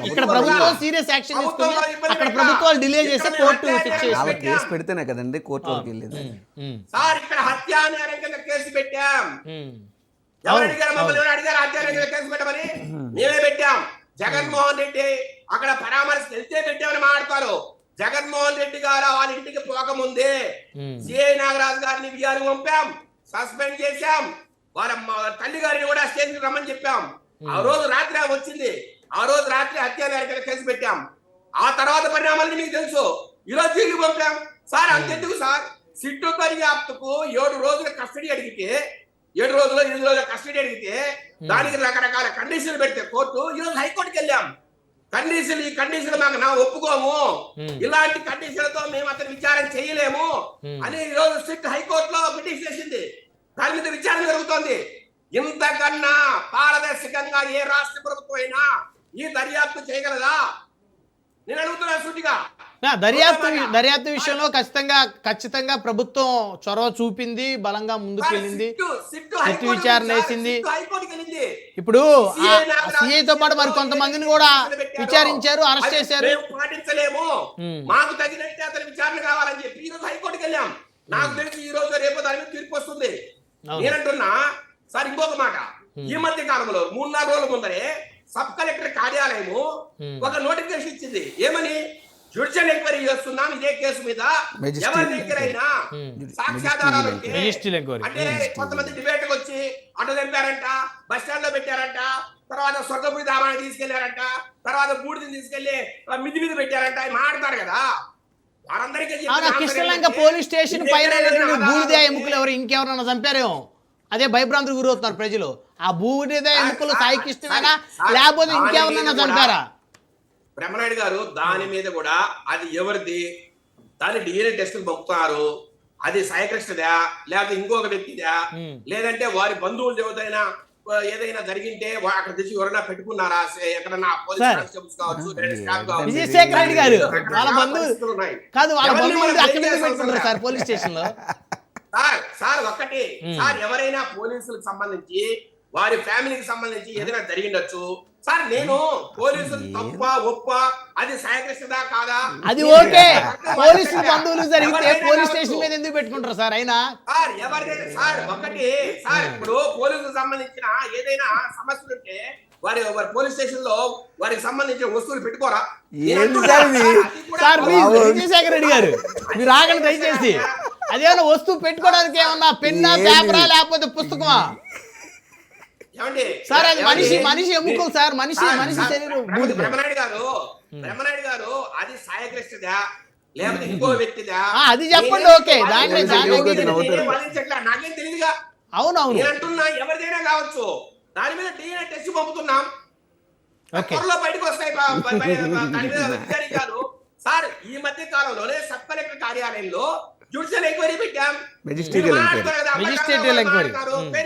ఇక్కడ ప్రభుత్వం సీరియస్ యాక్షన్ తీసుకుంది, అక్కడ ప్రభుత్వాలు డిలే చేసి కోర్టు కేసు పెడితేనే కదండి కోర్టు వరకు వెళ్ళేది. సార్ ఇక్కడ హత్యా నేరం కింద కేసు పెట్టాం. ఎవరు అడిగారు మమ్మల్ని? అడిగారు హత్యా నేరం కింద కేసు పెట్టమని? మేమే పెట్టాం. జగన్మోహన్ రెడ్డి అక్కడ పరామర్శ వెళ్తే పెట్టామని మాట్లాడతారు. జగన్మోహన్ రెడ్డి గారు వాళ్ళ ఇంటికి పోకముందే సిఐ నాగరాజు గారిని విఆర్కి పంపాం, సస్పెండ్ చేశాం. వాళ్ళ తల్లి గారిని కూడా స్టేషన్ కి రమ్మని చెప్పాం. ఆ రోజు రాత్రి వచ్చింది. ఆ రోజు రాత్రి హత్యా నేరం కేసు పెట్టాం. ఆ తర్వాత పరిణామాలని మీకు తెలుసు. ఈ రోజు జైలు పంపాం. సార్ అంతెందుకు సార్, సిట్టు దర్యాప్తుకు 7 రోజుల కస్టడీ అడిగితే, 7 రోజులు 8 రోజుల కస్టడీ అడిగితే దానికి రకరకాల కండిషన్లు పెడితే కోర్టు ఈ రోజు హైకోర్టుకి వెళ్ళాం. ఈ కండిషన్ మాకు ఒప్పుకోము, ఇలాంటి కండిషన్లతో మేము అతను విచారణ చేయలేము అని ఈ రోజు స్ట్రిక్ట్ హైకోర్టులో పిటిషన్ వేసింది. దాని మీద విచారణ జరుగుతోంది. ఇంతకన్నా పారదర్శకంగా ఏ రాష్ట్ర ప్రభుత్వం అయినా ఈ దర్యాప్తు చేయగలదా? నేను అడుగుతున్నా సూటిగా. దర్యాప్తు విషయంలో ఖచ్చితంగా ప్రభుత్వం చొరవ చూపింది, బలంగా ముందుకు వెళ్ళింది, సిట్టు విచారణ వేసింది. ఇప్పుడు సిఐతో పాటు మరి కొంతమందిని కూడా విచారించారు, అరెస్ట్ చేశారు. పాటించలేము, మాకు తగినట్టే అతని విచారణ కావాలని చెప్పి ఈ రోజు హైకోర్టుకి వెళ్ళాం. నాకు తెలిసి ఈ రోజు రేపు దాని మీద తీర్పు వస్తుంది. నేనంటున్నా సార్ ఇంకొక మాట. ఈ మధ్య కాలంలో 3-4 రోజుల ముందరే సబ్ కలెక్టర్ కార్యాలయము ఒక నోటిఫికేషన్ ఇచ్చింది. ఏమని? జ్యుడిషియల్ ఎంక్వైరీ చేస్తున్నాం ఇదే కేసు మీద, ఎవరి దగ్గరైనా సాక్ష్యాధారాలు అంటే కొంతమంది డిబేట్ వచ్చి అటు తెంపారంట, బస్ స్టాండ్ లో పెట్టారంట, తర్వాత స్వర్గపురి ధామాన్ని తీసుకెళ్లారంట, తర్వాత బూడిదని తీసుకెళ్లి మిది మీద పెట్టారంట, మాట్లాడతారు కదా. వారందరికీ కృష్ణలంక పోలీస్ స్టేషన్ పైన బూడిద ఎముకలు ఎవరు ఇంకెవరన్నా చంపారేమో, అదే భయభ్రాంతులకు గురవుతున్నారు ప్రజలు. ఆ బూడిద ఎముకలు సాయి కృష్ణమేనా లేకపోతే ఇంకెవరన్నా చంపారా? బ్రహ్మనాయుడు గారు దాని మీద కూడా అది ఎవరిది, దాని డిఎన్ఏ టెస్టులు పంపుతున్నారు. అది సాయికృష్ణదా లేకపోతే ఇంకొక వ్యక్తిదా, లేదంటే వారి బంధువులు ఎవరైనా ఏదైనా జరిగింటే అక్కడ తెచ్చి ఎవరైనా పెట్టుకున్నారా? ఎక్కడన్నా పోలీస్ కానిస్టేబుల్స్ కావచ్చు, విజయశేఖర రెడ్డి గారు వాళ్ళ బంధువులు కాదు, వాళ్ళ బంధువులు అక్కడ పెట్టుకుంటారు సార్ పోలీస్ స్టేషన్ లో. సార్ ఒక్కటి సార్, ఎవరైనా పోలీసులకు సంబంధించి వారి ఫ్యామిలీకి సంబంధించి ఏదైనా జరిగిండొచ్చు సార్. నేను పోలీసులు తప్ప ఒప్ప అది సాయకృష్ణదా కాదా అది ఓకే. పోలీసు బంధువులు జరిగితే పోలీస్ స్టేషన్ మీద ఎందుకు పెట్టుకుంటారు సార్? అయినా సార్ ఎవరిదైనా సార్ ఒకటి సార్, ఇప్పుడు పోలీసులకు సంబంధించిన ఏదైనా సమస్యలు ఉంటే వారి పోలీస్ స్టేషన్ లో వారికి సంబంధించిన వస్తువులు పెట్టుకోరా? సార్ విజయశేఖర రెడ్డి గారు మీరు ఆగండి దయచేసి. అదేమన్నా వస్తువు పెట్టుకోవడానికి ఏమన్నా పెన్నా, పేపరా, లేకపోతే పుస్తకమా సార్? అది మనిషి ఎముకలు సార్, మనిషి శరీరం. బ్రహ్మనాయుడు గారు అది సాయకృష్ణదా లేకపోతే ఇంకో వ్యక్తిదా అది చెప్పండి. ఓకే, దాన్ని నాకేం తెలియదుగా. అవునవును నేను అంటున్నా ఎవరిదైనా కావచ్చు, దాని మీద డిఎన్ఏ టెస్ట్ పంపుతున్నాం, త్వరలో బయటకు వస్తాయి దాని మీద విచారించారు. సార్ ఈ మధ్య కాలంలోనే సబ్ కలెక్టర్ కార్యాలయంలో జ్యుడిషియల్ ఎంక్వైరీ పెట్టాం.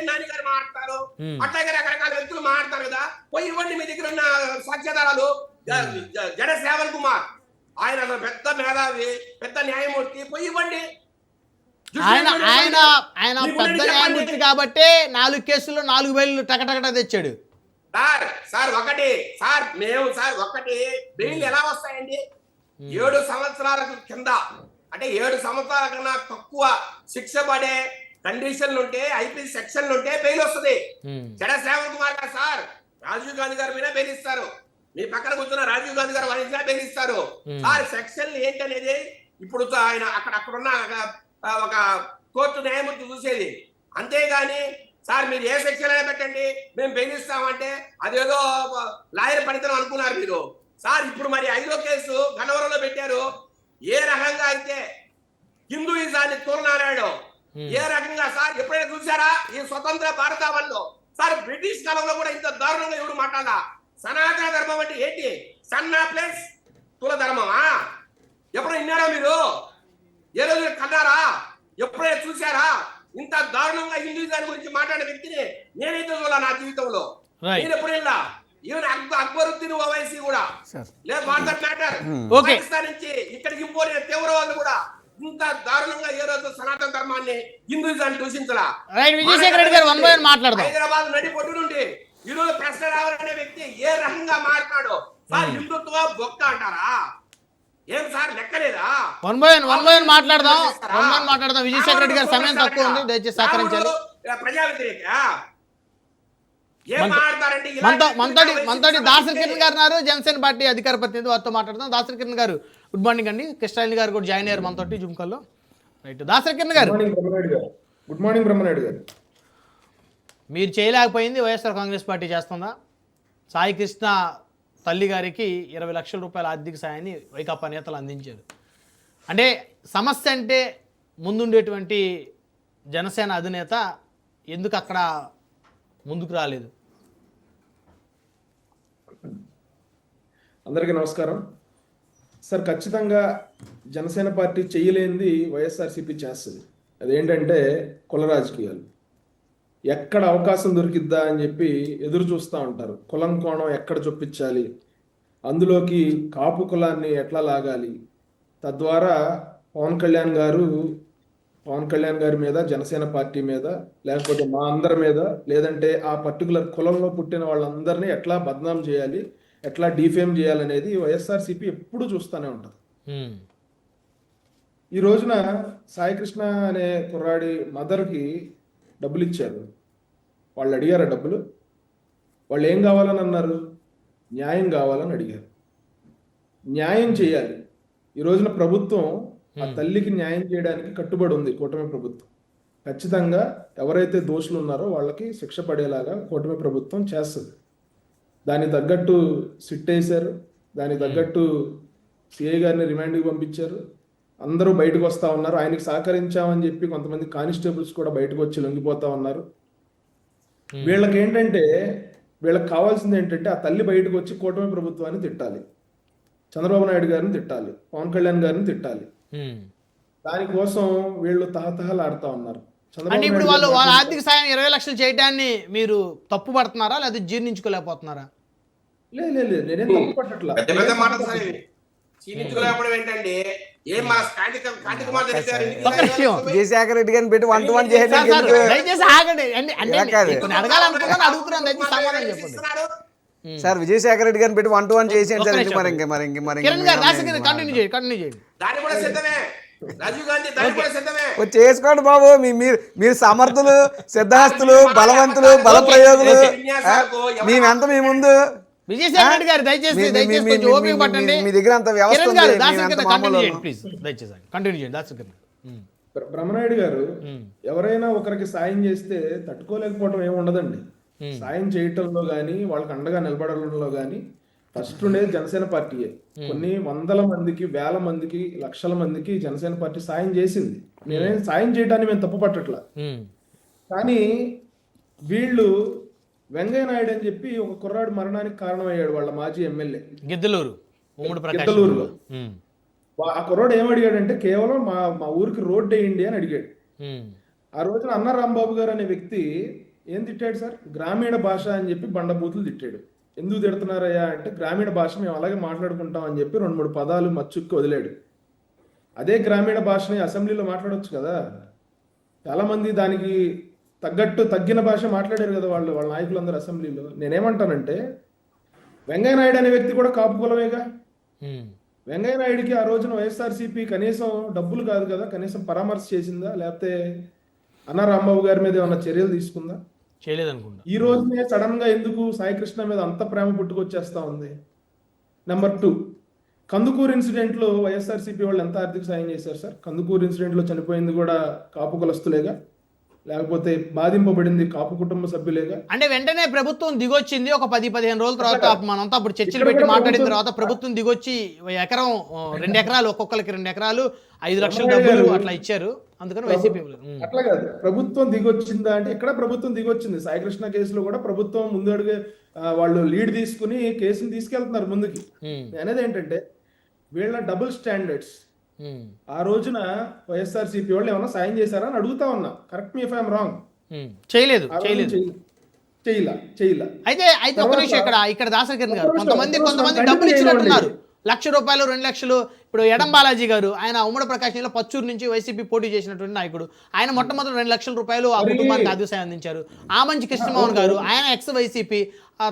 నాని గారు మాట్లాడతారు, అట్లాగే రకరకాల వ్యక్తులు మాట్లాడతారు కదా. పోయి ఇవ్వండి మీ దగ్గర ఉన్న సాక్ష్యాధారాలు. జడ శ్రావణ్ కుమార్ ఆయన పెద్ద మేధావి, పెద్ద న్యాయమూర్తి, పోయి ఇవ్వండి. ఆయన ఆయన ఆయన పెద్ద న్యాయమూర్తి కాబట్టి 4 కేసుల్లో 4 బెయిల్ టకటకట తెచ్చాడు. సార్ ఒకటి బెయిల్ ఎలా వస్తాయండి? 7 సంవత్సరాల కింద అంటే 7 సంవత్సరాల కన్నా తక్కువ శిక్ష పడే కండిషన్లు ఉంటే, ఐపీసీ సెక్షన్లు ఉంటే బెయిల్ వస్తుంది. జడ శ్రావణ్ కుమార్ గారు సార్ రాజీవ్ గాంధీ గారి మీద బెయిల్ ఇస్తారు, మీ పక్కన కూర్చున్న రాజీవ్ గాంధీ గారు వారి బెయిల్ ఇస్తారు. సార్ సెక్షన్లు ఏంటనేది ఇప్పుడు ఆయన అక్కడున్న ఒక కోర్టు న్యాయమూర్తి చూసేది. అంతేగాని సార్ మీరు ఏ సెక్షన్ అయినా పెట్టండి మేము బెయిల్ ఇస్తామంటే అదేదో లాయర్ పనితనం అనుకున్నారు మీరు. సార్ ఇప్పుడు మరి 5వ కేసు గన్నవరంలో పెట్టారు. ఏ రకంగా అయితే హిందూయిజాన్ని తోలనాడాడో, ఏ రకంగా సార్ ఎప్పుడైనా చూసారా ఈ స్వతంత్ర భారతావనిలో? సార్ బ్రిటిష్ కాలంలో కూడా ఇంత దారుణంగా ఎవరు మాట్లాడాలా? సనాతన ధర్మం అంటే ఏంటి? సన్నా ప్లస్ తుల ధర్మమా? ఎప్పుడైనా విన్నారా మీరు? ఏ రోజు కన్నారా? ఎప్పుడైనా చూసారా? ఇంత దారుణంగా హిందూయిజాన్ని గురించి మాట్లాడే వ్యక్తిని నేనైతే చూడాల నా జీవితంలో. నేను ఎప్పుడైనా ఈవెన్ అక్బరుద్దీన్ ఓవైసీ కూడా లేదు ఫర్ దట్ మ్యాటర్ పాకిస్తాన్ నుంచి ఇక్కడికి ఇంపోయిన తీవ్రవాదులు కూడా ఇంత దారుణంగా ఏ రోజు సనాతన ధర్మాన్ని హిందూయిజాన్ని దూషించలా. హైదరాబాద్ నడిపొట్టు నుండి ఈ రోజు ప్రశ్న రావాలనే వ్యక్తి ఏ రకంగా మాట్లాడో సార్ హిందుత్వ బొక్క అంటారా? ఏం సార్ లెక్కలేదా? వన్ బై వన్ మాట్లాడదాం. విజయశేఖర రెడ్డి గారి సమయం తక్కువ ఉంది, దయచేసి సహకరించాలి. ప్రజా వ్యతిరేక మనతోటి దాసరి కిరణ్ గారు ఉన్నారు, జనసేన పార్టీ అధికార ప్రతినిధి, వారితో మాట్లాడదాం. దాసరి కిరణ్ గారు గుడ్ మార్నింగ్ అండి. కృష్ణాయిని గారు కూడా జాయిన్ అయ్యారు మనతోటి జూమ్ కాల్లో. రైట్, దాసరి కిరణ్ గారు గుడ్ మార్నింగ్. బ్రహ్మనాయుడు గారు, మీరు చేయలేకపోయింది వైఎస్ఆర్ కాంగ్రెస్ పార్టీ చేస్తుందా? సాయి కృష్ణ తల్లి గారికి 20 లక్షల రూపాయల ఆర్థిక సాయాన్ని వైకాపా నేతలు అందించారు. అంటే సమస్య అంటే ముందుండేటువంటి జనసేన అధినేత ఎందుకు అక్కడ ముందుకు రాలేదు? అందరికీ నమస్కారం సార్. ఖచ్చితంగా జనసేన పార్టీ చేయలేనిది వైఎస్ఆర్సీపీ చేస్తుంది. అదేంటంటే కుల రాజకీయాలు. ఎక్కడ అవకాశం దొరికిద్దా అని చెప్పి ఎదురు చూస్తూ ఉంటారు. కులం కోణం ఎక్కడ చొప్పించాలి, అందులోకి కాపు కులాన్ని ఎట్లా లాగాలి, తద్వారా పవన్ కళ్యాణ్ గారి మీద, జనసేన పార్టీ మీద, లేకపోతే మా అందరి మీద, లేదంటే ఆ పర్టికులర్ కులంలో పుట్టిన వాళ్ళందరినీ ఎట్లా బద్నాం చేయాలి, ఎట్లా డిఫేమ్ చేయాలనేది వైఎస్ఆర్సీపీ ఎప్పుడు చూస్తూనే ఉంటుంది. ఈ రోజున సాయికృష్ణ అనే కుర్రాడి మదర్కి డబ్బులు ఇచ్చారు. వాళ్ళు అడిగారు డబ్బులు. వాళ్ళు ఏం కావాలని అన్నారు? న్యాయం కావాలని అడిగారు. న్యాయం చేయాలి. ఈ రోజున ప్రభుత్వం ఆ తల్లికి న్యాయం చేయడానికి కట్టుబడి ఉంది. కూటమి ప్రభుత్వం ఖచ్చితంగా ఎవరైతే దోషులు ఉన్నారో వాళ్ళకి శిక్ష పడేలాగా కూటమి ప్రభుత్వం చేస్తుంది. దానికి తగ్గట్టు సిట్ వేశారు, దానికి తగ్గట్టు సిఐ గారిని రిమాండ్కి పంపించారు. అందరూ బయటకు వస్తూ ఉన్నారు. ఆయనకి సహకరించామని చెప్పి కొంతమంది కానిస్టేబుల్స్ కూడా బయటకు వచ్చి లొంగిపోతా ఉన్నారు. వీళ్ళకి ఏంటంటే, వీళ్ళకి కావాల్సింది ఏంటంటే ఆ తల్లి బయటకు వచ్చి కూటమి ప్రభుత్వాన్ని తిట్టాలి, చంద్రబాబు నాయుడు గారిని తిట్టాలి, పవన్ కళ్యాణ్ గారిని తిట్టాలి. దానికోసం వీళ్ళు తహతహలాడుతా ఉన్నారు. అంటే ఇప్పుడు వాళ్ళ ఆర్థిక సాయం 20 లక్షలు చేయడాన్ని మీరు తప్పు పడుతున్నారా, లేదా జీర్ణించుకోలేకపోతున్నారా? లేదు, నేనేం తప్పు పట్టట్లా. విజయశేఖర రెడ్డి గారిని పెట్టి 1-to-1 సార్, విజయశేఖర రెడ్డి గారిని పెట్టి 1-to-1 చేసేయండి సార్. చేసుకోండి బాబు. మీరు సమర్థులు, సిద్ధాస్తులు, బలవంతులు, బల ప్రయోగులు. మేమెంత మీ ముందు. విజయశేఖర రెడ్డి గారు దయచేసి ఓపిక పట్టండి. మీ దగ్గర అంత వ్యవస్థ. బ్రహ్మనాయుడు గారు, ఎవరైనా ఒకరికి సాయం చేస్తే తట్టుకోలేకపోవడం ఏమి ఉండదండి. సాయం చేయటంలో గానీ, వాళ్ళకి అండగా నిలబడడంలో గానీ ఫస్ట్ ఉండేది జనసేన పార్టీయే. కొన్ని వందల మందికి, వేల మందికి, లక్షల మందికి జనసేన పార్టీ సాయం చేసింది. నేనేం సాయం చేయడానికి మేము తప్పు పట్టట్లా. కానీ వీళ్ళు వెంకయ్య నాయుడు అని చెప్పి ఒక కుర్రాడు మరణానికి కారణమయ్యాడు, వాళ్ళ మాజీ ఎమ్మెల్యే గిద్దలూరులో. ఆ కుర్రాడు ఏమడిగాడంటే కేవలం మా ఊరికి రోడ్డు వేయండి అని అడిగాడు. ఆ రోజున అన్న రాంబాబు గారు అనే వ్యక్తి ఏం తిట్టాడు సార్? గ్రామీణ భాష అని చెప్పి బండబూతులు తిట్టాడు. ఎందుకు తిడుతున్నారయ్యా అంటే, గ్రామీణ భాష మేము అలాగే మాట్లాడుకుంటాం అని చెప్పి 2-3 పదాలు మచ్చుక్కి వదిలాడు. అదే గ్రామీణ భాషని అసెంబ్లీలో మాట్లాడొచ్చు కదా. చాలామంది దానికి తగ్గిన భాష మాట్లాడారు కదా వాళ్ళ నాయకులందరూ అసెంబ్లీలో. నేనేమంటానంటే వెంకయ్య నాయుడు అనే వ్యక్తి కూడా కాపు కులమేగా. వెంకయ్య నాయుడికి ఆ రోజున వైఎస్ఆర్సీపీ కనీసం డబ్బులు కాదు కదా, కనీసం పరామర్శ చేసిందా? లేకపోతే అన్నా రాంబాబు గారి మీద ఏమన్నా చర్యలు తీసుకుందా? చేయలేదనుకుంటా. ఈ రోజునే సడన్ గా ఎందుకు సాయి కృష్ణ మీద అంత ప్రేమ పుట్టుకొచ్చేస్తా ఉంది? నెంబర్ 2, కందుకూరు ఇన్సిడెంట్ లో వైఎస్ఆర్సీపీ వాళ్ళు ఎంత ఆర్థిక సాయం చేశారు సార్? కందుకూరు ఇన్సిడెంట్ లో చనిపోయింది కూడా కాపు కులస్తులేగా, లేకపోతే బాధింపబడింది కాపు కుటుంబ సభ్యులేగా. అంటే వెంటనే ప్రభుత్వం దిగొచ్చింది ఒక 10-15 రోజుల తర్వాత, మనంతా అప్పుడు చర్చలు పెట్టి మాట్లాడిన తర్వాత ప్రభుత్వం దిగొచ్చి ఎకరం 2 ఎకరాలు, ఒక్కొక్కరికి 2 ఎకరాలు 5 లక్షల డబ్బులు అట్లా ఇచ్చారు. అందుకని వైసీపీ అట్లా కాదు, ప్రభుత్వం దిగొచ్చిందా అంటే ఇక్కడ ప్రభుత్వం దిగొచ్చింది. సాయికృష్ణ కేసులో కూడా ప్రభుత్వం ముందు అడుగు వాళ్ళు లీడ్ తీసుకుని కేసుని తీసుకెళ్తున్నారు ముందుకి. అనేది ఏంటంటే వీళ్ళ డబుల్ స్టాండర్డ్స్. ఆ రోజున వైఎస్ఆర్సీపీ వాళ్ళు ఏమన్నా సాయం చేశారా అని అడుగుతా ఉన్నా. Correct me if I'm wrong. చేయలేదు. అయితే ఒక నిమిషం, ఇక్కడ దాసరికరణ్ గారు కొంతమంది డబ్బులు ఇచ్చినట్టున్నారు. ₹1,00,000, 2 లక్షలు. ఇప్పుడు ఎడం బాలాజీ గారు, ఆయన ఉమ్మడి ప్రకాశం జిల్లా పచ్చూరు నుంచి వైసీపీ పోటీ చేసినటువంటి నాయకుడు. ఆయన మొట్టమొదటి ₹2 లక్షల ఆ కుటుంబానికి ఆర్థిక సాయం అందించారు. ఆమంచి కృష్ణమోహన్ గారు, ఆయన ఎక్స్ వైసీపీ.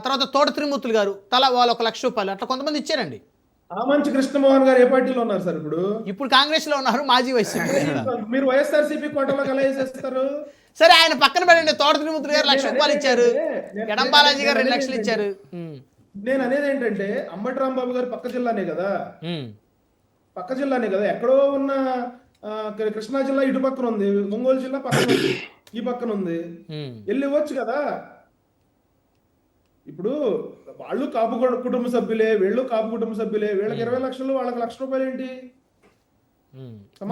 తర్వాత తోట త్రిమూర్తులు గారు, తలా వాళ్ళు ₹1,00,000 అట్లా కొంతమంది ఇచ్చారండి. ఆమంచి కృష్ణమోహన్ గారు ఏ పార్టీలో ఉన్నారు సార్? ఇప్పుడు కాంగ్రెస్ లో ఉన్నారు, మాజీ వైసీపీ. మీరు వైఎస్ఆర్సీపీ కోటలో ఎలా వేసేస్తారు? సరే, ఆయన పక్కన పెట్టండి. తోట త్రిమూర్తులు గారు ₹1,00,000 ఇచ్చారు, ఎడం బాలాజీ గారు 2 లక్షలు ఇచ్చారు. నేను అనేది ఏంటంటే అంబటి రాంబాబు గారు పక్క జిల్లానే కదా, ఎక్కడో ఉన్న కృష్ణా జిల్లా ఇటు పక్కన ఉంది, ఒంగోలు జిల్లా పక్కన ఉంది, ఈ పక్కన ఉంది, వెళ్ళి ఇవ్వచ్చు కదా. ఇప్పుడు వాళ్ళు కాపు కుటుంబ సభ్యులే, వీళ్ళు కాపు కుటుంబ సభ్యులే. వీళ్ళకి 20 లక్షలు, వాళ్ళకి ₹1,00,000 ఏంటి?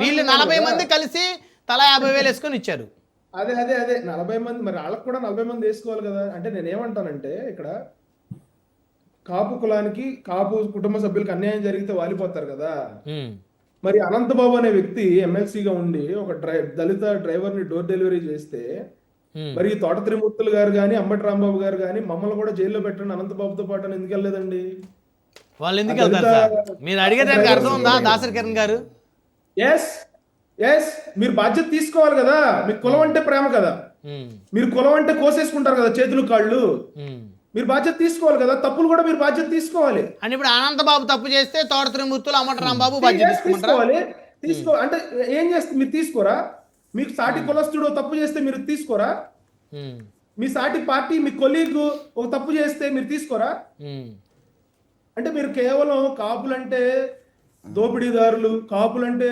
వీళ్ళు 40 మంది కలిసి తలా 50,000 వేసుకొని ఇచ్చారు. అదే 40 మంది, మరి వాళ్ళకి కూడా 40 మంది వేసుకోవాలి కదా. అంటే నేనేమంటానంటే ఇక్కడ కాపు కులానికి, కాపు కుటుంబ సభ్యులకి అన్యాయం జరిగితే వాలిపోతారు కదా. మరి అనంతబాబు అనే వ్యక్తి ఎమ్మెల్సీగా ఉండి ఒక దళిత డ్రైవర్ ని డోర్ డెలివరీ చేస్తే, మరి తోట త్రిమూర్తులు గారు కానీ అంబటి రాంబాబు గారు కానీ మమ్మల్ని కూడా జైల్లో పెట్టండి అనంతబాబుతో పాటు అని ఎందుకు వెళ్ళలేదండి? వాళ్ళు ఎందుకు వెళ్తారు సార్? మీరు అడిగేదానికి అర్థం ఉందా దాసరికరణ్ గారు? ఎస్ మీరు బాధ్యత తీసుకోవాలి కదా. మీకు కులం అంటే ప్రేమ కదా, మీరు కులం అంటే కోసేసుకుంటారు కదా చేతులు కాళ్ళు. మీరు బాధ్యత తీసుకోవాలి కదా, తప్పులు కూడా మీరు బాధ్యత తీసుకోవాలి. అని ఇప్పుడు అనంతబాబు తప్పు చేస్తే తోట త్రిమూర్తులు, అంబటి రాంబాబు బాధ్యత తీసుకోవాలి. అంటే ఏం చేస్తే మీరు తీసుకోరా? మీకు సాటి కులస్తుడు తప్పు చేస్తే మీరు తీసుకోరా? మీ సాటి పార్టీ మీ కొలీగ్ ఒక తప్పు చేస్తే మీరు తీసుకోరా? అంటే మీరు కేవలం కాపులంటే దోపిడీదారులు, కాపులంటే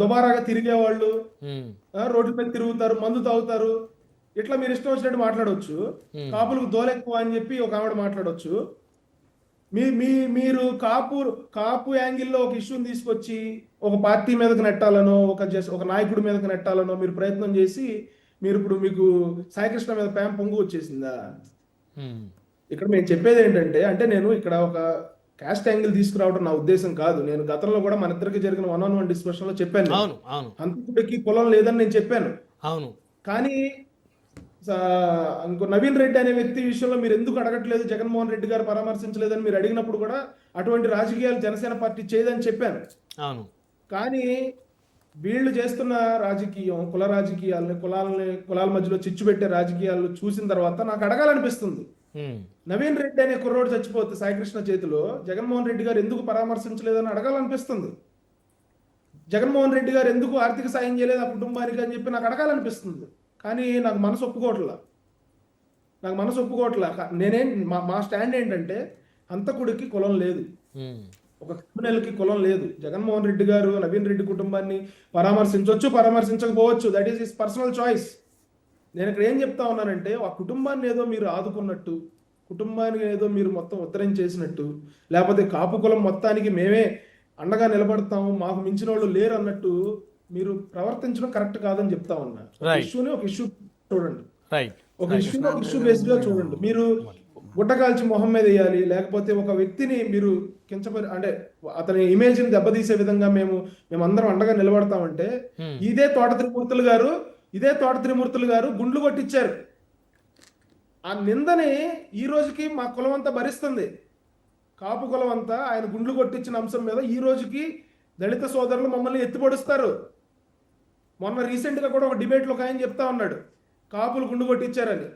దుబారాగా తిరిగేవాళ్ళు, రోడ్డు మీద తిరుగుతారు, మందు తాగుతారు, ఇట్లా మీరు ఇష్టం వచ్చినట్టు మాట్లాడవచ్చు. కాపులకు దోలెక్కువ అని చెప్పి ఒక ఆవిడ మాట్లాడవచ్చు. మీరు కాపు యాంగిల్లో ఒక ఇష్యూని తీసుకొచ్చి ఒక పార్టీ మీదకి నెట్టాలనో, ఒక నాయకుడి మీదకి నెట్టాలనో మీరు ప్రయత్నం చేసి మీకు సాయికృష్ణ మీద ప్రేమ పొంగు వచ్చేసిందా? ఇక్కడ మేము చెప్పేది ఏంటంటే, అంటే నేను ఇక్కడ ఒక కాస్ట్ యాంగిల్ తీసుకురావడం నా ఉద్దేశం కాదు. నేను గతంలో కూడా మన ఇద్దరికి జరిగిన 1-on-1 డిస్కషన్ లో చెప్పాను, హంతకుడికి కులం లేదని నేను చెప్పాను. కానీ ఇంకో నవీన్ రెడ్డి అనే వ్యక్తి విషయంలో మీరు ఎందుకు అడగట్లేదు, జగన్మోహన్ రెడ్డి గారు పరామర్శించలేదని మీరు అడిగినప్పుడు కూడా అటువంటి రాజకీయాలు జనసేన పార్టీ చేయదని చెప్పాను. కానీ వీళ్ళు చేస్తున్న రాజకీయం, కుల రాజకీయాలని, కులాల మధ్యలో చిచ్చు పెట్టే రాజకీయాలు చూసిన తర్వాత నాకు అడగాలనిపిస్తుంది. నవీన్ రెడ్డి అనే కుర్రోడు చచ్చిపోతే సాయికృష్ణ చేతిలో జగన్మోహన్ రెడ్డి గారు ఎందుకు పరామర్శించలేదని అడగాలనిపిస్తుంది. జగన్మోహన్ రెడ్డి గారు ఎందుకు ఆర్థిక సాయం చేయలేదు ఆ కుటుంబానికి అని చెప్పి నాకు అడగాలనిపిస్తుంది. కానీ నాకు మనసు ఒప్పుకోవట్లా. మా స్టాండ్ ఏంటంటే, హంతకుడికి కులం లేదు, ఒక క్రిమినల్కి కులం లేదు. జగన్మోహన్ రెడ్డి గారు నవీన్ రెడ్డి కుటుంబాన్ని పరామర్శించవచ్చు, పరామర్శించకపోవచ్చు, that is his personal choice. నేను ఇక్కడ ఏం చెప్తా ఉన్నానంటే, ఆ కుటుంబాన్ని ఏదో మీరు ఆదుకున్నట్టు, కుటుంబానికి ఏదో మీరు మొత్తం ఉత్తరం చేసినట్టు, లేకపోతే కాపు కులం మొత్తానికి మేమే అండగా నిలబడతాము, మాకు మించిన వాళ్ళు లేరు అన్నట్టు మీరు ప్రవర్తించడం కరెక్ట్ కాదని చెప్తా ఉన్నా. ఇష్యూని ఒక ఇష్యూ చూడండి, ఒక ఇష్యూ బేస్డ్ గా చూడండి. మీరు గుట్టకాల్చి మొహం మీద వేయాలి, లేకపోతే ఒక వ్యక్తిని మీరు అంటే అతని ఇమేజ్ ని దెబ్బతీసే విధంగా మేమందరం అండగా నిలబడతామంటే, ఇదే తోట త్రిమూర్తులు గారు గుండ్లు కొట్టించారు. ఆ నిందని ఈ రోజుకి మా కులం అంతా భరిస్తుంది. కాపు కులం అంతా ఆయన గుండ్లు కొట్టించిన అంశం మీద ఈ రోజుకి దళిత సోదరులు మమ్మల్ని ఎత్తిపడుస్తారు. మొన్న రీసెంట్గా కూడా ఒక డిబేట్లో ఒక ఆయన చెప్తా ఉన్నాడు, కాపులు గుండు కొట్టించారని.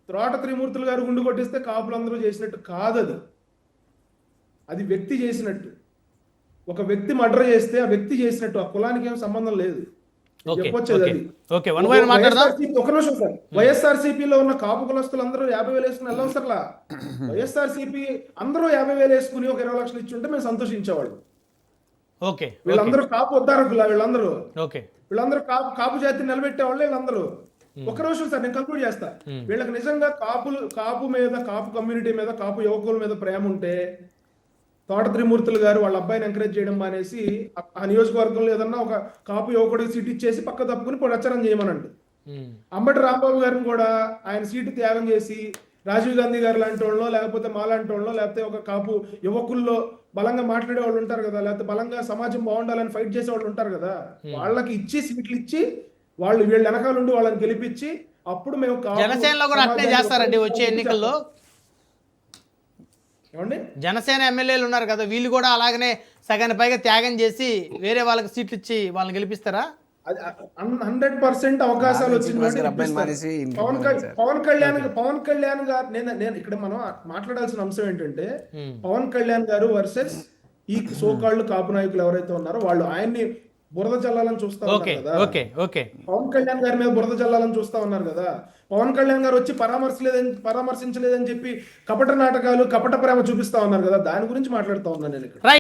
త్రోట త్రిమూర్తులు గారు గుండు కొట్టిస్తే కాపులందరూ చేసినట్టు కాదు, అది వ్యక్తి చేసినట్టు. ఒక వ్యక్తి మర్డర్ చేస్తే ఆ వ్యక్తి చేసినట్టు, ఆ కులానికి ఏం సంబంధం లేదు. చెప్పొచ్చేది అది. ఒక నిమిషం సార్, వైఎస్ఆర్సీపీలో ఉన్న కాపు కులస్తులు అందరూ 50,000 వేసుకుని వెళ్ళవసరలా. వైఎస్ఆర్సీపీ అందరూ 50,000 వేసుకుని ఒక 20 లక్షలు ఇచ్చి ఉంటే మేము సంతోషించేవాళ్ళు. వీళ్ళందరూ కాపు ఉద్దారకులా, వీళ్ళందరూ కాపు జాతిని నిలబెట్టేవాళ్ళు వీళ్ళందరూ. ఒక నిమిషం సార్, నేను కంక్లూడ్ చేస్తా. వీళ్ళకి నిజంగా కాపు మీద, కాపు కమ్యూనిటీ మీద, కాపు యువకుల మీద ప్రేమ ఉంటే తోట త్రిమూర్తులు గారు వాళ్ళ అబ్బాయిని ఎంకరేజ్ చేయడం మానేసి ఆ నియోజకవర్గంలో ఏదన్నా ఒక కాపు యువకుడికి సీట్ ఇచ్చేసి పక్క తప్పుకుని ప్రచారం చేయమనండి. అంబటి రాంబాబు గారిని కూడా ఆయన సీటు త్యాగం చేసి రాజీవ్ గాంధీ గారు లాంటి వాళ్ళలో, లేకపోతే మా లాంటి వాళ్ళలో, లేకపోతే ఒక కాపు యువకుల్లో బలంగా మాట్లాడే వాళ్ళు ఉంటారు కదా, లేకపోతే బలంగా సమాజం బాగుండాలని ఫైట్ చేసే వాళ్ళు ఉంటారు కదా, వాళ్ళకి ఇచ్చి సీట్లు ఇచ్చి వీళ్ళ వెనకాల ఉండి వాళ్ళని గెలిపించి అప్పుడు మేము జనసేనలో కూడా అట్నే చేస్తారండి వచ్చే ఎన్నికల్లో. జనసేన ఎమ్మెల్యేలు ఉన్నారు కదా, వీళ్ళు కూడా అలాగనే సగానికి పైగా త్యాగం చేసి వేరే వాళ్ళకి సీట్లు ఇచ్చి వాళ్ళని గెలిపిస్తారా? 100% అవకాశాలు వచ్చింది. పవన్ కళ్యాణ్ గారు, నేను ఇక్కడ మనం మాట్లాడాల్సిన అంశం ఏంటంటే, పవన్ కళ్యాణ్ గారు వర్సెస్ ఈ సోకాళ్ళు కాపు నాయకులు ఎవరైతే ఉన్నారో వాళ్ళు ఆయన్ని బురద చల్లాలని చూస్తా ఉన్నారు కదా. పవన్ కళ్యాణ్ గారి మీద బురద చల్లాలని చూస్తా ఉన్నారు కదా. పవన్ కళ్యాణ్ గారు వచ్చి పరామర్శించలేదని చెప్పి కపట నాటకాలు, కపట ప్రేమ చూపిస్తా ఉన్నారు కదా, దాని గురించి మాట్లాడుతూ ఉన్నాను నేను ఇక్కడ.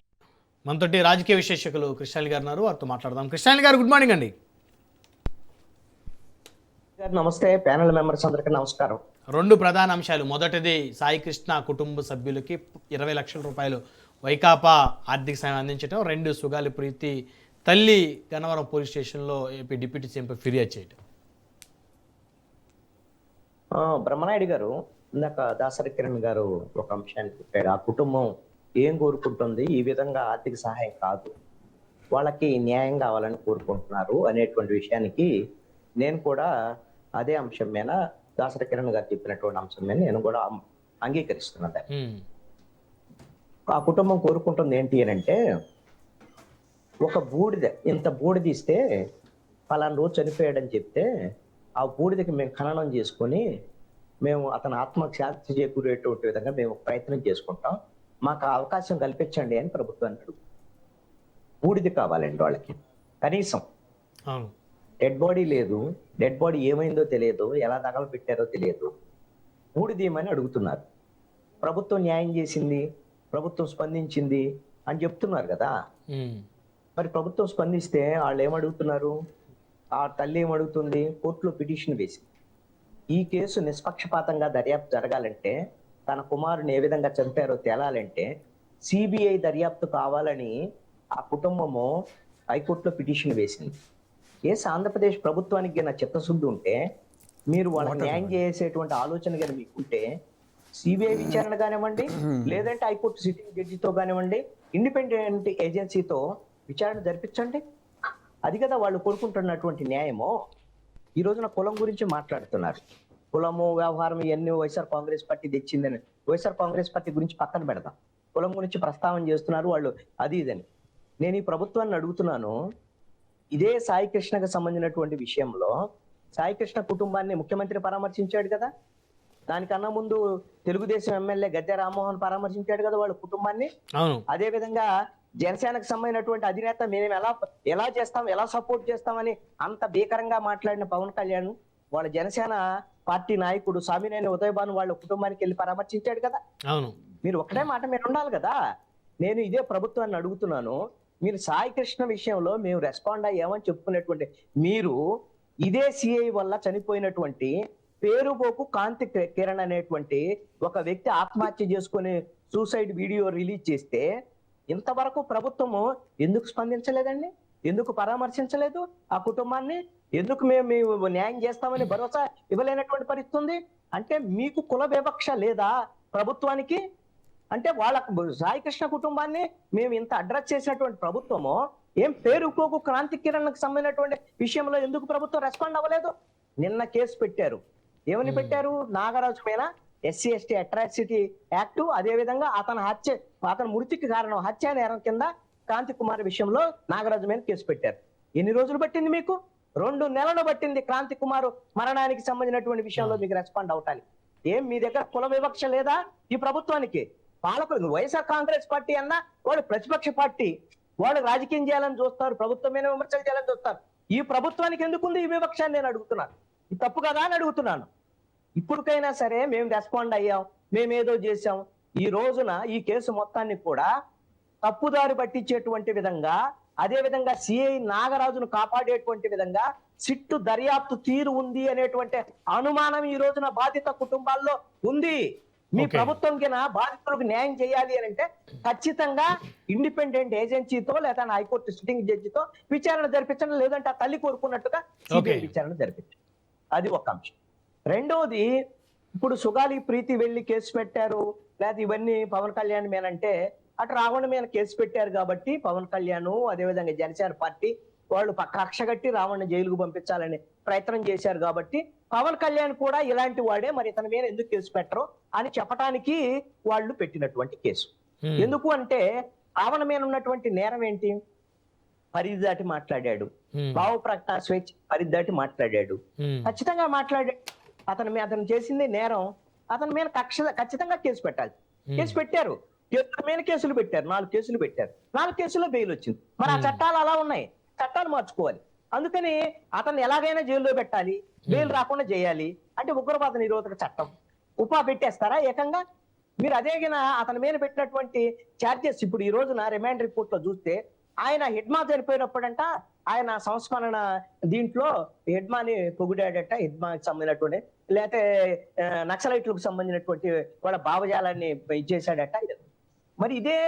మనతోటి రాజకీయ విశ్లేషకులు కృష్ణాలి గారు ఉన్నారు, వారితో మాట్లాడదాం. కృష్ణాలి గారు, గుడ్ మార్నింగ్ అండి. నమస్తే, ప్యానెల్ మెంబర్స్ అందరికీ నమస్కారం. 2 ప్రధాన అంశాలు. మొదటిది, సాయి కృష్ణ కుటుంబ సభ్యులకి 20 లక్షల రూపాయలు వైకాపా ఆర్థిక సాయం అందించడం. 2, సుగాలి ప్రీతి తల్లి గన్నవరం పోలీస్ స్టేషన్లో ఏపీ డిప్యూటీ సీఎంపై ఫిర్యాదు చేయడం. బ్రహ్మనాయుడు గారు ఇందాక దాసరి కిరణ్ గారు ఒక అంశాన్ని చెప్పారు. ఆ కుటుంబం ఏం కోరుకుంటుంది, ఈ విధంగా ఆర్థిక సహాయం కాదు, వాళ్ళకి న్యాయం కావాలని కోరుకుంటున్నారు అనేటువంటి విషయానికి నేను కూడా అదే అంశం మీద, దాసరి కిరణ్ గారు చెప్పినటువంటి అంశం మీద నేను కూడా అంగీకరిస్తున్నాను. ఆ కుటుంబం కోరుకుంటుంది ఏంటి అని అంటే, ఒక బూడిద, ఇంత బూడిద ఇస్తే పలానా రోజు చనిపోయాడని చెప్తే ఆ బూడిదకి మేము ఖననం చేసుకొని మేము అతని ఆత్మకు శాంతి చేకూరేటువంటి విధంగా మేము ప్రయత్నం చేసుకుంటాం, మాకు అవకాశం కల్పించండి అని ప్రభుత్వాన్ని అడుగు. బూడిద కావాలండి వాళ్ళకి కనీసం. డెడ్ బాడీ లేదు, డెడ్ బాడీ ఏమైందో తెలియదు, ఎలా తగల పెట్టారో తెలియదు, బూడిదేమని అడుగుతున్నారు. ప్రభుత్వం న్యాయం చేసింది, ప్రభుత్వం స్పందించింది అని చెప్తున్నారు కదా. మరి ప్రభుత్వం స్పందిస్తే వాళ్ళు ఏమడుగుతున్నారు, ఆ తల్లి ఏమడుగుతుంది, కోర్టులో పిటిషన్ వేసింది. ఈ కేసు నిష్పక్షపాతంగా దర్యాప్తు జరగాలంటే, తన కుమారుని ఏ విధంగా చంపారో తేలాలంటే సిబిఐ దర్యాప్తు కావాలని ఆ కుటుంబము హైకోర్టులో పిటిషన్ వేసింది. ఆంధ్రప్రదేశ్ ప్రభుత్వానికి నా చిత్తశుద్ధి ఉంటే, మీరు వాళ్ళకి న్యాయం చేసేటువంటి ఆలోచన కానీ మీకుంటే సిబిఐ విచారణ కానివ్వండి, లేదంటే హైకోర్టు సిట్టింగ్ జడ్జితో కానివ్వండి, ఇండిపెండెంట్ ఏజెన్సీతో విచారణ జరిపించండి. అది కదా వాళ్ళు కోరుకుంటున్నటువంటి న్యాయము. ఈ రోజున కులం గురించి మాట్లాడుతున్నారు. కులము వ్యవహారం ఇవన్నీ వైఎస్ఆర్ కాంగ్రెస్ పార్టీ తెచ్చిందని, వైఎస్ఆర్ కాంగ్రెస్ పార్టీ గురించి పక్కన పెడదాం, కులం గురించి ప్రస్తావన చేస్తున్నారు వాళ్ళు, అది ఇదని. నేను ఈ ప్రభుత్వాన్ని అడుగుతున్నాను, ఇదే సాయి కృష్ణకు సంబంధించినటువంటి విషయంలో సాయి కృష్ణ కుటుంబాన్ని ముఖ్యమంత్రి పరామర్శించాడు కదా, దానికన్నా ముందు తెలుగుదేశం ఎమ్మెల్యే గద్దె రామ్మోహన్ పరామర్శించాడు కదా వాళ్ళ కుటుంబాన్ని. అదే విధంగా జనసేనకు సంబంధించినటువంటి అధినేత మేము ఎలా చేస్తాం, ఎలా సపోర్ట్ చేస్తామని అంత భీకరంగా మాట్లాడిన పవన్ కళ్యాణ్ వాళ్ళ జనసేన పార్టీ నాయకుడు సామినేని ఉదయభాను వాళ్ళ కుటుంబానికి వెళ్ళి పరామర్శించాడు కదా. మీరు ఒకటే మాట మీరు ఉండాలి కదా. నేను ఇదే ప్రభుత్వాన్ని అడుగుతున్నాను, మీరు సాయి కృష్ణ విషయంలో మేము రెస్పాండ్ అయ్యామని చెప్పుకునేటువంటి మీరు ఇదే సిఐ వల్ల చనిపోయినటువంటి పేరుబోకు కాంతి కిరణ్ అనేటువంటి ఒక వ్యక్తి ఆత్మహత్య చేసుకుని సూసైడ్ వీడియో రిలీజ్ చేస్తే ఇంతవరకు ప్రభుత్వము ఎందుకు స్పందించలేదండి? ఎందుకు పరామర్శించలేదు ఆ కుటుంబాన్ని? ఎందుకు మేము న్యాయం చేస్తామని భరోసా ఇవ్వలేనటువంటి పరిస్థితి ఉంది? అంటే మీకు కుల వివక్ష లేదా ప్రభుత్వానికి? అంటే వాళ్ళ సాయి కృష్ణ కుటుంబాన్ని మేము ఇంత అడ్రస్ చేసినటువంటి ప్రభుత్వము ఏం పేరుకోకు క్రాంతి కిరణ్కి సంబంధించినటువంటి విషయంలో ఎందుకు ప్రభుత్వం రెస్పాండ్ అవ్వలేదు? నిన్న కేసు పెట్టారు. ఏమని పెట్టారు? నాగరాజు పైన SC ST అట్రాసిటీ యాక్ట్, అదే విధంగా అతని మృతికి కారణం హత్య నేరం కింద కాంతి కుమార్ విషయంలో నాగరాజు మీద కేసు పెట్టారు. ఎన్ని రోజులు పట్టింది మీకు? 2 నెలలు పట్టింది క్రాంతి కుమార్ మరణానికి సంబంధించినటువంటి విషయంలో మీకు రెస్పాండ్ అవటానికి. ఏం మీ దగ్గర కుల వివక్ష లేదా ఈ ప్రభుత్వానికి? పాలకులు వైఎస్ఆర్ కాంగ్రెస్ పార్టీ అన్నా వాళ్ళు ప్రతిపక్ష పార్టీ, వాళ్ళు రాజకీయం చేయాలని చూస్తారు, ప్రభుత్వమైన విమర్శలు చేయాలని చూస్తారు. ఈ ప్రభుత్వానికి ఎందుకుంది ఈ వివక్ష అని నేను అడుగుతున్నాను. ఇది తప్పు కదా అని అడుగుతున్నాను. ఇప్పటికైనా సరే మేము రెస్పాండ్ అయ్యాం, మేమేదో చేశాం. ఈ రోజున ఈ కేసు మొత్తాన్ని కూడా తప్పుదారి పట్టించేటువంటి విధంగా, అదే విధంగా సిఐ నాగరాజును కాపాడేటువంటి విధంగా సిట్టు దర్యాప్తు తీరు ఉంది అనేటువంటి అనుమానం ఈ రోజున బాధిత కుటుంబాల్లో ఉంది. మీ ప్రభుత్వం కింద బాధితులకు న్యాయం చేయాలి అని అంటే ఖచ్చితంగా ఇండిపెండెంట్ ఏజెన్సీతో లేదా హైకోర్టు సిట్టింగ్ జడ్జితో విచారణ జరిపించడం, లేదంటే ఆ తల్లి కోరుకున్నట్టుగా సిబిఐ విచారణ జరిపించడం. అది ఒక అంశం. రెండోది, ఇప్పుడు సుగాలి ప్రీతి వెళ్లి కేసు పెట్టారు, లేదా ఇవన్నీ పవన్ కళ్యాణ్ మీనంటే అటు రావణ మీద కేసు పెట్టారు కాబట్టి పవన్ కళ్యాణ్ అదేవిధంగా జనసేన పార్టీ వాళ్ళు కక్ష కట్టి రావణ్ని జైలుకు పంపించాలని ప్రయత్నం చేశారు కాబట్టి పవన్ కళ్యాణ్ కూడా ఇలాంటి వాడే, మరి ఇతని మీద ఎందుకు కేసు పెట్టరు అని చెప్పడానికి వాళ్ళు పెట్టినటువంటి కేసు. ఎందుకు అంటే రావణ మీద ఉన్నటువంటి నేరం ఏంటి? పరిధి దాటి మాట్లాడాడు, భావ ప్రకటన స్వేచ్ఛ పరిధి దాటి మాట్లాడాడు, ఖచ్చితంగా మాట్లాడాడు. అతను చేసింది నేరం, అతని మీద ఖచ్చితంగా కేసు పెట్టాలి. కేసు పెట్టారు, మీద కేసులు పెట్టారు, 4 కేసులు పెట్టారు, 4 కేసుల్లో బెయిల్ వచ్చింది. మరి ఆ చట్టాలు అలా ఉన్నాయి, చట్టాలు మార్చుకోవాలి. అందుకని అతన్ని ఎలాగైనా జైల్లో పెట్టాలి, బెయిల్ రాకుండా చేయాలి. అంటే ఉగ్రవాద నిరోధక చట్టం ఉపా పెట్టేస్తారా ఏకంగా మీరు? అదేగిన అతని మీద పెట్టినటువంటి ఛార్జెస్ ఇప్పుడు ఈ రోజున రిమాండ్ రిపోర్ట్ లో చూస్తే ఆయన హెడ్మా చనిపోయినప్పుడంట ఆయన సంస్మరణ దీంట్లో హెడ్మాని పొగిడాడట, హెడ్మాకి సంబంధించినటువంటి లేకపోతే నక్సలైట్లకు సంబంధించినటువంటి వాళ్ళ భావజాలాన్ని ఇచ్చేసాడట. మరి ఇదే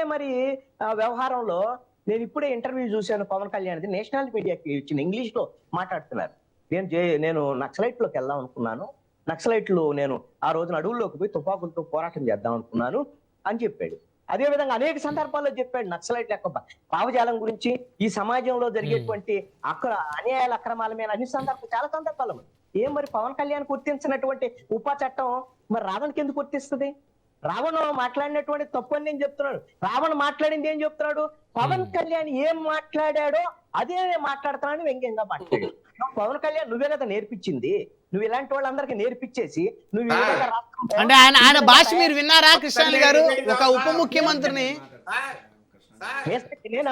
వ్యవహారంలో నేను ఇప్పుడే ఇంటర్వ్యూ చూశాను పవన్ కళ్యాణ్, నేషనల్ మీడియాకి ఇచ్చిన ఇంగ్లీష్ లో మాట్లాడుతున్నారు. నేను నక్సలైట్లోకి వెళ్దాం అనుకున్నాను, నక్సలైట్లు నేను ఆ రోజున అడవుల్లోకి పోయి తుపాకులతో పోరాటం చేద్దాం అనుకున్నాను అని చెప్పాడు. అదే విధంగా అనేక సందర్భాల్లో చెప్పాడు నక్సలైట్ యొక్క భావజాలం గురించి, ఈ సమాజంలో జరిగేటువంటి అన్యాయాల అక్రమాల మీద చాలా సందర్భాలు. మరి పవన్ కళ్యాణ్ గుర్తించినటువంటి ఉపా చట్టం మరి రావణ్కి ఎందుకు గుర్తిస్తుంది? రావణ్ మాట్లాడినటువంటి తప్పు అని నేను చెప్తున్నాడు. రావణ్ మాట్లాడింది ఏం చెప్తున్నాడు? పవన్ కళ్యాణ్ ఏం మాట్లాడాడో అదే మాట్లాడుతున్నాడు, వ్యంగ్యంగా మాట్లాడాడు. పవన్ కళ్యాణ్ నువ్వే కదా నేర్పించింది, నువ్వు ఇలాంటి వాళ్ళందరికీ నేర్పించేసి నువ్వు అంటే ఆయన భాష మీరు విన్నారా కృష్ణాలి గారు? ఒక ఉప ముఖ్యమంత్రిని నేను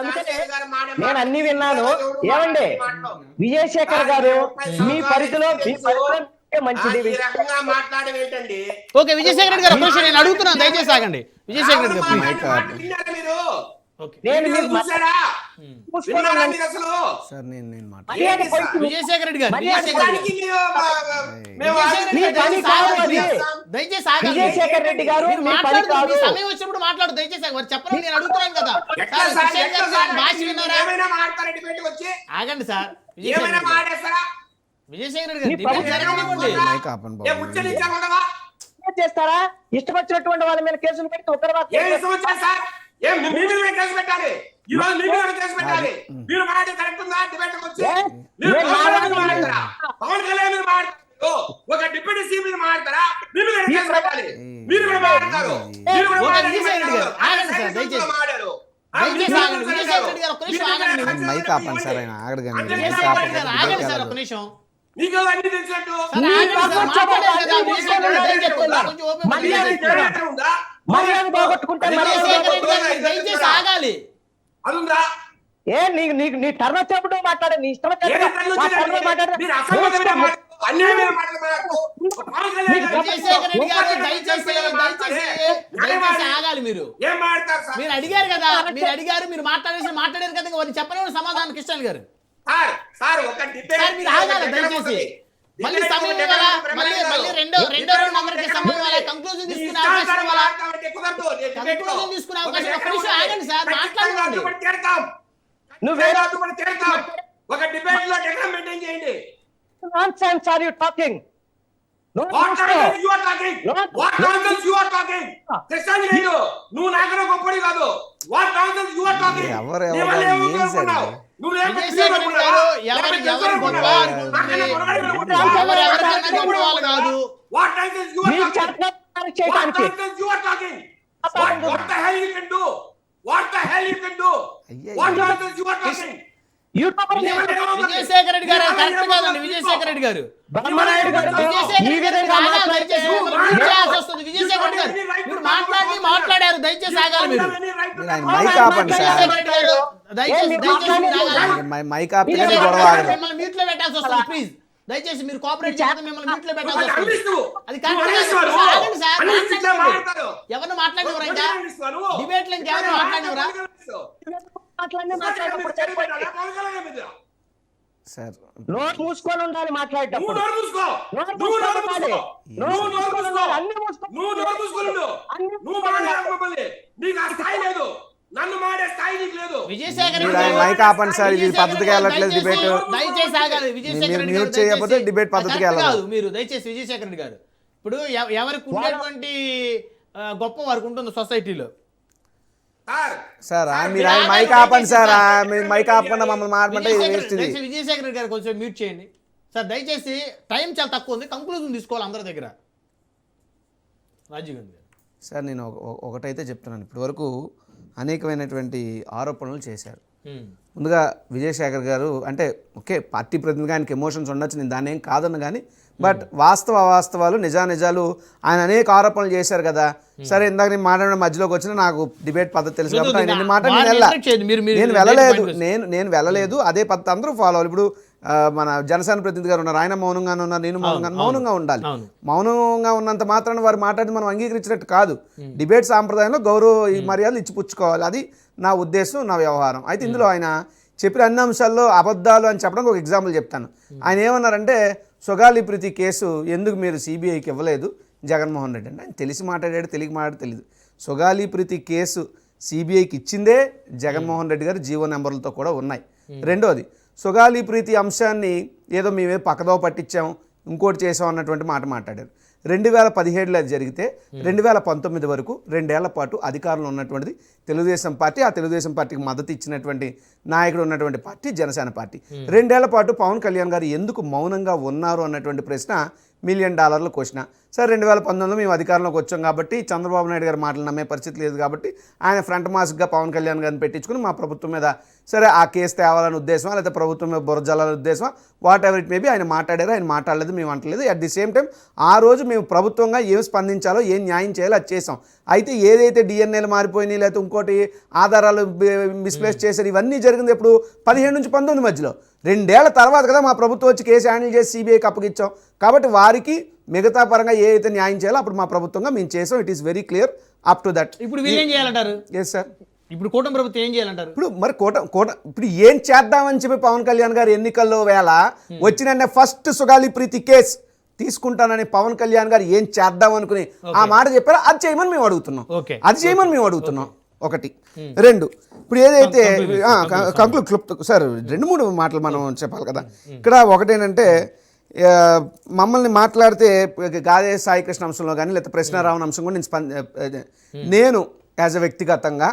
అన్ని విన్నాను. ఏమండి విజయశేఖర్ గారు, మీ పరిధిలో మంచిది. ఓకే విజయశేఖర్ రెడ్డి గారు ఒక నిమిషం నేను అడుగుతున్నాను, దయచేసి ఆగండి. విజయశేఖర్ రెడ్డి గారు విజయశేఖర్ రెడ్డి గారు దయచేసి ఆగండి. సమయం వచ్చినప్పుడు మాట్లాడు దయచేసి. చెప్పండి, నేను అడుగుతున్నాను కదా. భాష విన్నారా? ఆగండి సార్. విజయశేఖర్ రెడ్డి గారు చేస్తారా? ఇష్టపచ్చినటువంటి వాళ్ళ మీద కేసులు పెడితే ఉగ్రవాద ఒక డిప్యూటీ సీఎం మీద మాట్లాడతారా? మైక్ ఆపండి సార్, ఆయన ఆగడగండి. ఆగాలి. నీ టర్న్ వచ్చేప్పుడు మాట్లాడే, నీ ఇష్టం ఆగాలి. మీరు అడిగారు కదా, మీరు మాట్లాడారు కదా, చెప్పలేని సమాధానం కిషన్ గారు. మీరు ఆగాలి దయచేసి. మళ్ళీ సమయం ఇవ్వాలా? మళ్ళీ రెండో రౌండ్ అందరికి సమయం ఇవ్వాలా? కంక్లూజన్ తీసుకునే అవకాశం ఇవ్వాలా? కంక్లూజన్ తీసుకునే అవకాశం. ఒక్క నిమిషం ఆగండి సార్, మాట్లాడండి. ఒక డిబేట్ లో డెకరం మెయింటైన్ చేయండి. Nonsense are you talking? What nonsense you are talking? What nonsense you are talking? Krishnaji గారు, నువ్వు నాకన్నా గొప్పది కాదు. What nonsense you are talking? ఎవరు ఏం sir What nonsense you are talking? What the hell you can do? What the hell you can do? What nonsense you are talking? YouTuber Vijayasekhara Reddy గారు కరెక్ట్ కాదండి. విజయశేఖర రెడ్డి గారు బ్రహ్మనాయుడు గారు ఈ విధంగా మాట్లాడితే విజయశేఖర రెడ్డి గారు మీరు మాట్లాడారు, దయచేసి ఆగాలి మీరు. ఆయన మైక్ ఆపండి సార్. విజయశేఖర రెడ్డి గారు దయచేసి మీరు ఆగాలి. మైక్ ఆపితే గొడవ ఆగదు. మిమ్మల్ని మ్యూట్ లో పెట్టాల్సి వస్తుంది ప్లీజ్. దయచేసి మీరు కోఆపరేట్ చేస్తే మిమ్మల్ని మ్యూట్ లో పెట్టాల్సి వస్తుంది. అది కరెక్ట్ కాదు. ఆగండి సార్. ఎవరిని మాట్లాడినవరా? ఇంకా డిబేట్ లో ఇంకెవరు మాట్లాడినవరా? సార్ నోరు మూసుకొని ఉండాలి మాట్లాడేటప్పుడు. విజయశేఖర మీరు రెడ్డి ఆయన గారు మైక్ ఆపండి సార్. ఇది పద్ధతిగా వెళ్ళట్లేదు డిబేట్. దయచేసి ఆగాలి. విజయశేఖర మీరు రెడ్డి మ్యూట్ గారు చేయకపోతే దయచేసి డిబేట్ పద్ధతిగా కరెక్ట్ వెళ్ళదు. కాదు. మీరు దయచేసి విజయశేఖర రెడ్డి గారు ఇప్పుడు ఎవరికి ఉండేటువంటి గొప్ప వారికి ఉంటుంది సొసైటీలో. సార్ మీరు ఆయన మైక్ ఆపండి సార్. మీరు మైక్ ఆపకుండా మమ్మల్ని మాట్లాడమంటే ఇది వేస్ట్. ఇది విజయశేఖర రెడ్డి గారు కొంచెం మ్యూట్ చేయండి సార్ దయచేసి. టైం చాలా తక్కువ ఉంది, కంక్లూజన్ తీసుకోవాలి అందరి దగ్గర. రాజీవ్ గాంధీ గారు. సార్ నేను ఒకటైతే చెప్తున్నాను. ఇప్పటి వరకు అనేకమైనటువంటి ఆరోపణలు చేశారు. ముందుగా విజయశేఖర్ గారు అంటే ఓకే పార్టీ ప్రతినిధిగా ఆయనకి ఎమోషన్స్ ఉండొచ్చు, నేను దాన్ని ఏం కాదన్న కానీ బట్ అవాస్తవాలు నిజాలు ఆయన అనేక ఆరోపణలు చేశారు కదా. సరే ఇందాక నేను మాట్లాడిన మధ్యలోకి వచ్చిన నాకు డిబేట్ పద్ధతి తెలుసు కాబట్టి ఆయన ఎన్ని మాటలు నేను వెళ్ళలేదు. అదే పద్ధతి అందరూ ఫాలో అవ్వాలి. ఇప్పుడు మన జనసేన ప్రతినిధి గారు ఉన్నారు, ఆయన మౌనంగానే ఉన్నారు, నేను మౌనంగా ఉండాలి. మౌనంగా ఉన్నంత మాత్రాన వారు మాట్లాడి మనం అంగీకరించినట్టు కాదు. డిబేట్ సాంప్రదాయంలో గౌరవ మర్యాదలు ఇచ్చిపుచ్చుకోవాలి. అది నా ఉద్దేశం, నా వ్యవహారం. అయితే ఇందులో ఆయన చెప్పిన అన్ని అంశాల్లో అబద్ధాలు అని చెప్పడానికి ఒక ఎగ్జాంపుల్ చెప్తాను. ఆయన ఏమన్నారంటే సొగాలి ప్రీతి కేసు ఎందుకు మీరు సిబిఐకి ఇవ్వలేదు జగన్మోహన్ రెడ్డి అంటే ఆయన తెలిసి మాట్లాడాడు, తెలియక మాట్లాడి తెలియదు. సొగాలి ప్రీతి కేసు సిబిఐకి ఇచ్చిందే జగన్మోహన్ రెడ్డి గారు జీవో నెంబర్లతో కూడా ఉన్నాయి. రెండోది సొగాలి ప్రీతి అంశాన్ని ఏదో మేమే పక్కదో పట్టించాం ఇంకోటి చేసాం అన్నటువంటి మాట మాట్లాడారు. 2017లో అది జరిగితే 2019 వరకు 2 ఏళ్ల పాటు అధికారంలో ఉన్నటువంటిది తెలుగుదేశం పార్టీ. ఆ తెలుగుదేశం పార్టీకి మద్దతు ఇచ్చినటువంటి నాయకుడు ఉన్నటువంటి పార్టీ జనసేన పార్టీ. 2 ఏళ్ల పాటు పవన్ కళ్యాణ్ గారు ఎందుకు మౌనంగా ఉన్నారు అన్నటువంటి ప్రశ్న $1 మిలియన్ క్వశ్చన్. సరే 2019లో మేము అధికారంలోకి వచ్చాం కాబట్టి చంద్రబాబు నాయుడు గారు మాటలు నమ్మే పరిస్థితి లేదు కాబట్టి ఆయన ఫ్రంట్ మాస్క్గా పవన్ కళ్యాణ్ గారిని పెట్టించుకుని మా ప్రభుత్వం మీద సరే ఆ కేసు తేవాలని ఉద్దేశమా లేకపోతే ప్రభుత్వం మీద బురజాలని ఉద్దేశమా వాట్ ఎవర్ ఇట్ మేబీ ఆయన మాట్లాడారు. ఆయన మాట్లాడలేదు, మేము అంటలేదు. అట్ ది సేమ్ టైం ఆ రోజు మేము ప్రభుత్వంగా ఏం స్పందించాలో ఏం న్యాయం చేయాలో అది చేసాం. అయితే ఏదైతే డిఎన్ఏలు మారిపోయినాయి లేకపోతే ఇంకోటి ఆధారాలు మిస్ప్లేస్ చేశారు ఇవన్నీ జరిగింది ఎప్పుడు 17 నుంచి 19 మధ్యలో. 2 ఏళ్ల తర్వాత కదా మా ప్రభుత్వం వచ్చి కేసు హ్యాండిల్ చేసి సిబిఐకి అప్పగిచ్చాం. కాబట్టి వారికి మిగతా పరంగా ఏ అయితే న్యాయం చేయాలో అప్పుడు మా ప్రభుత్వంగా మేము చేసాం. It is very clear up to that. ఇప్పుడు వీళ్ళేం చేయాలంటారు? Yes sir. ఇప్పుడు కూటమి ప్రభుత్వం ఏం చేయాలంటారు? ఇప్పుడు మరి ఇప్పుడు ఏం చేద్దామని చెప్పి పవన్ కళ్యాణ్ గారు ఎన్నికల్లో వేళ వచ్చిన ఫస్ట్ సుగాలి ప్రీతి కేసు తీసుకుంటానని పవన్ కళ్యాణ్ గారు ఏం చేద్దాం అనుకుని ఆ మాట చెప్పారో అది చేయమని మేము అడుగుతున్నాం. అది చేయమని మేము అడుగుతున్నాం. ఒకటి. రెండు, ఇప్పుడు ఏదైతే క్లుప్త సార్ 2-3 మాటలు మనం చెప్పాలి కదా. ఇక్కడ ఒకటేనంటే మమ్మల్ని మాట్లాడితే గాదే సాయి కృష్ణ అంశంలో కానీ లేకపోతే ప్రశ్నారావణ అంశం కూడా నేను యాజ్ ఎ వ్యక్తిగతంగా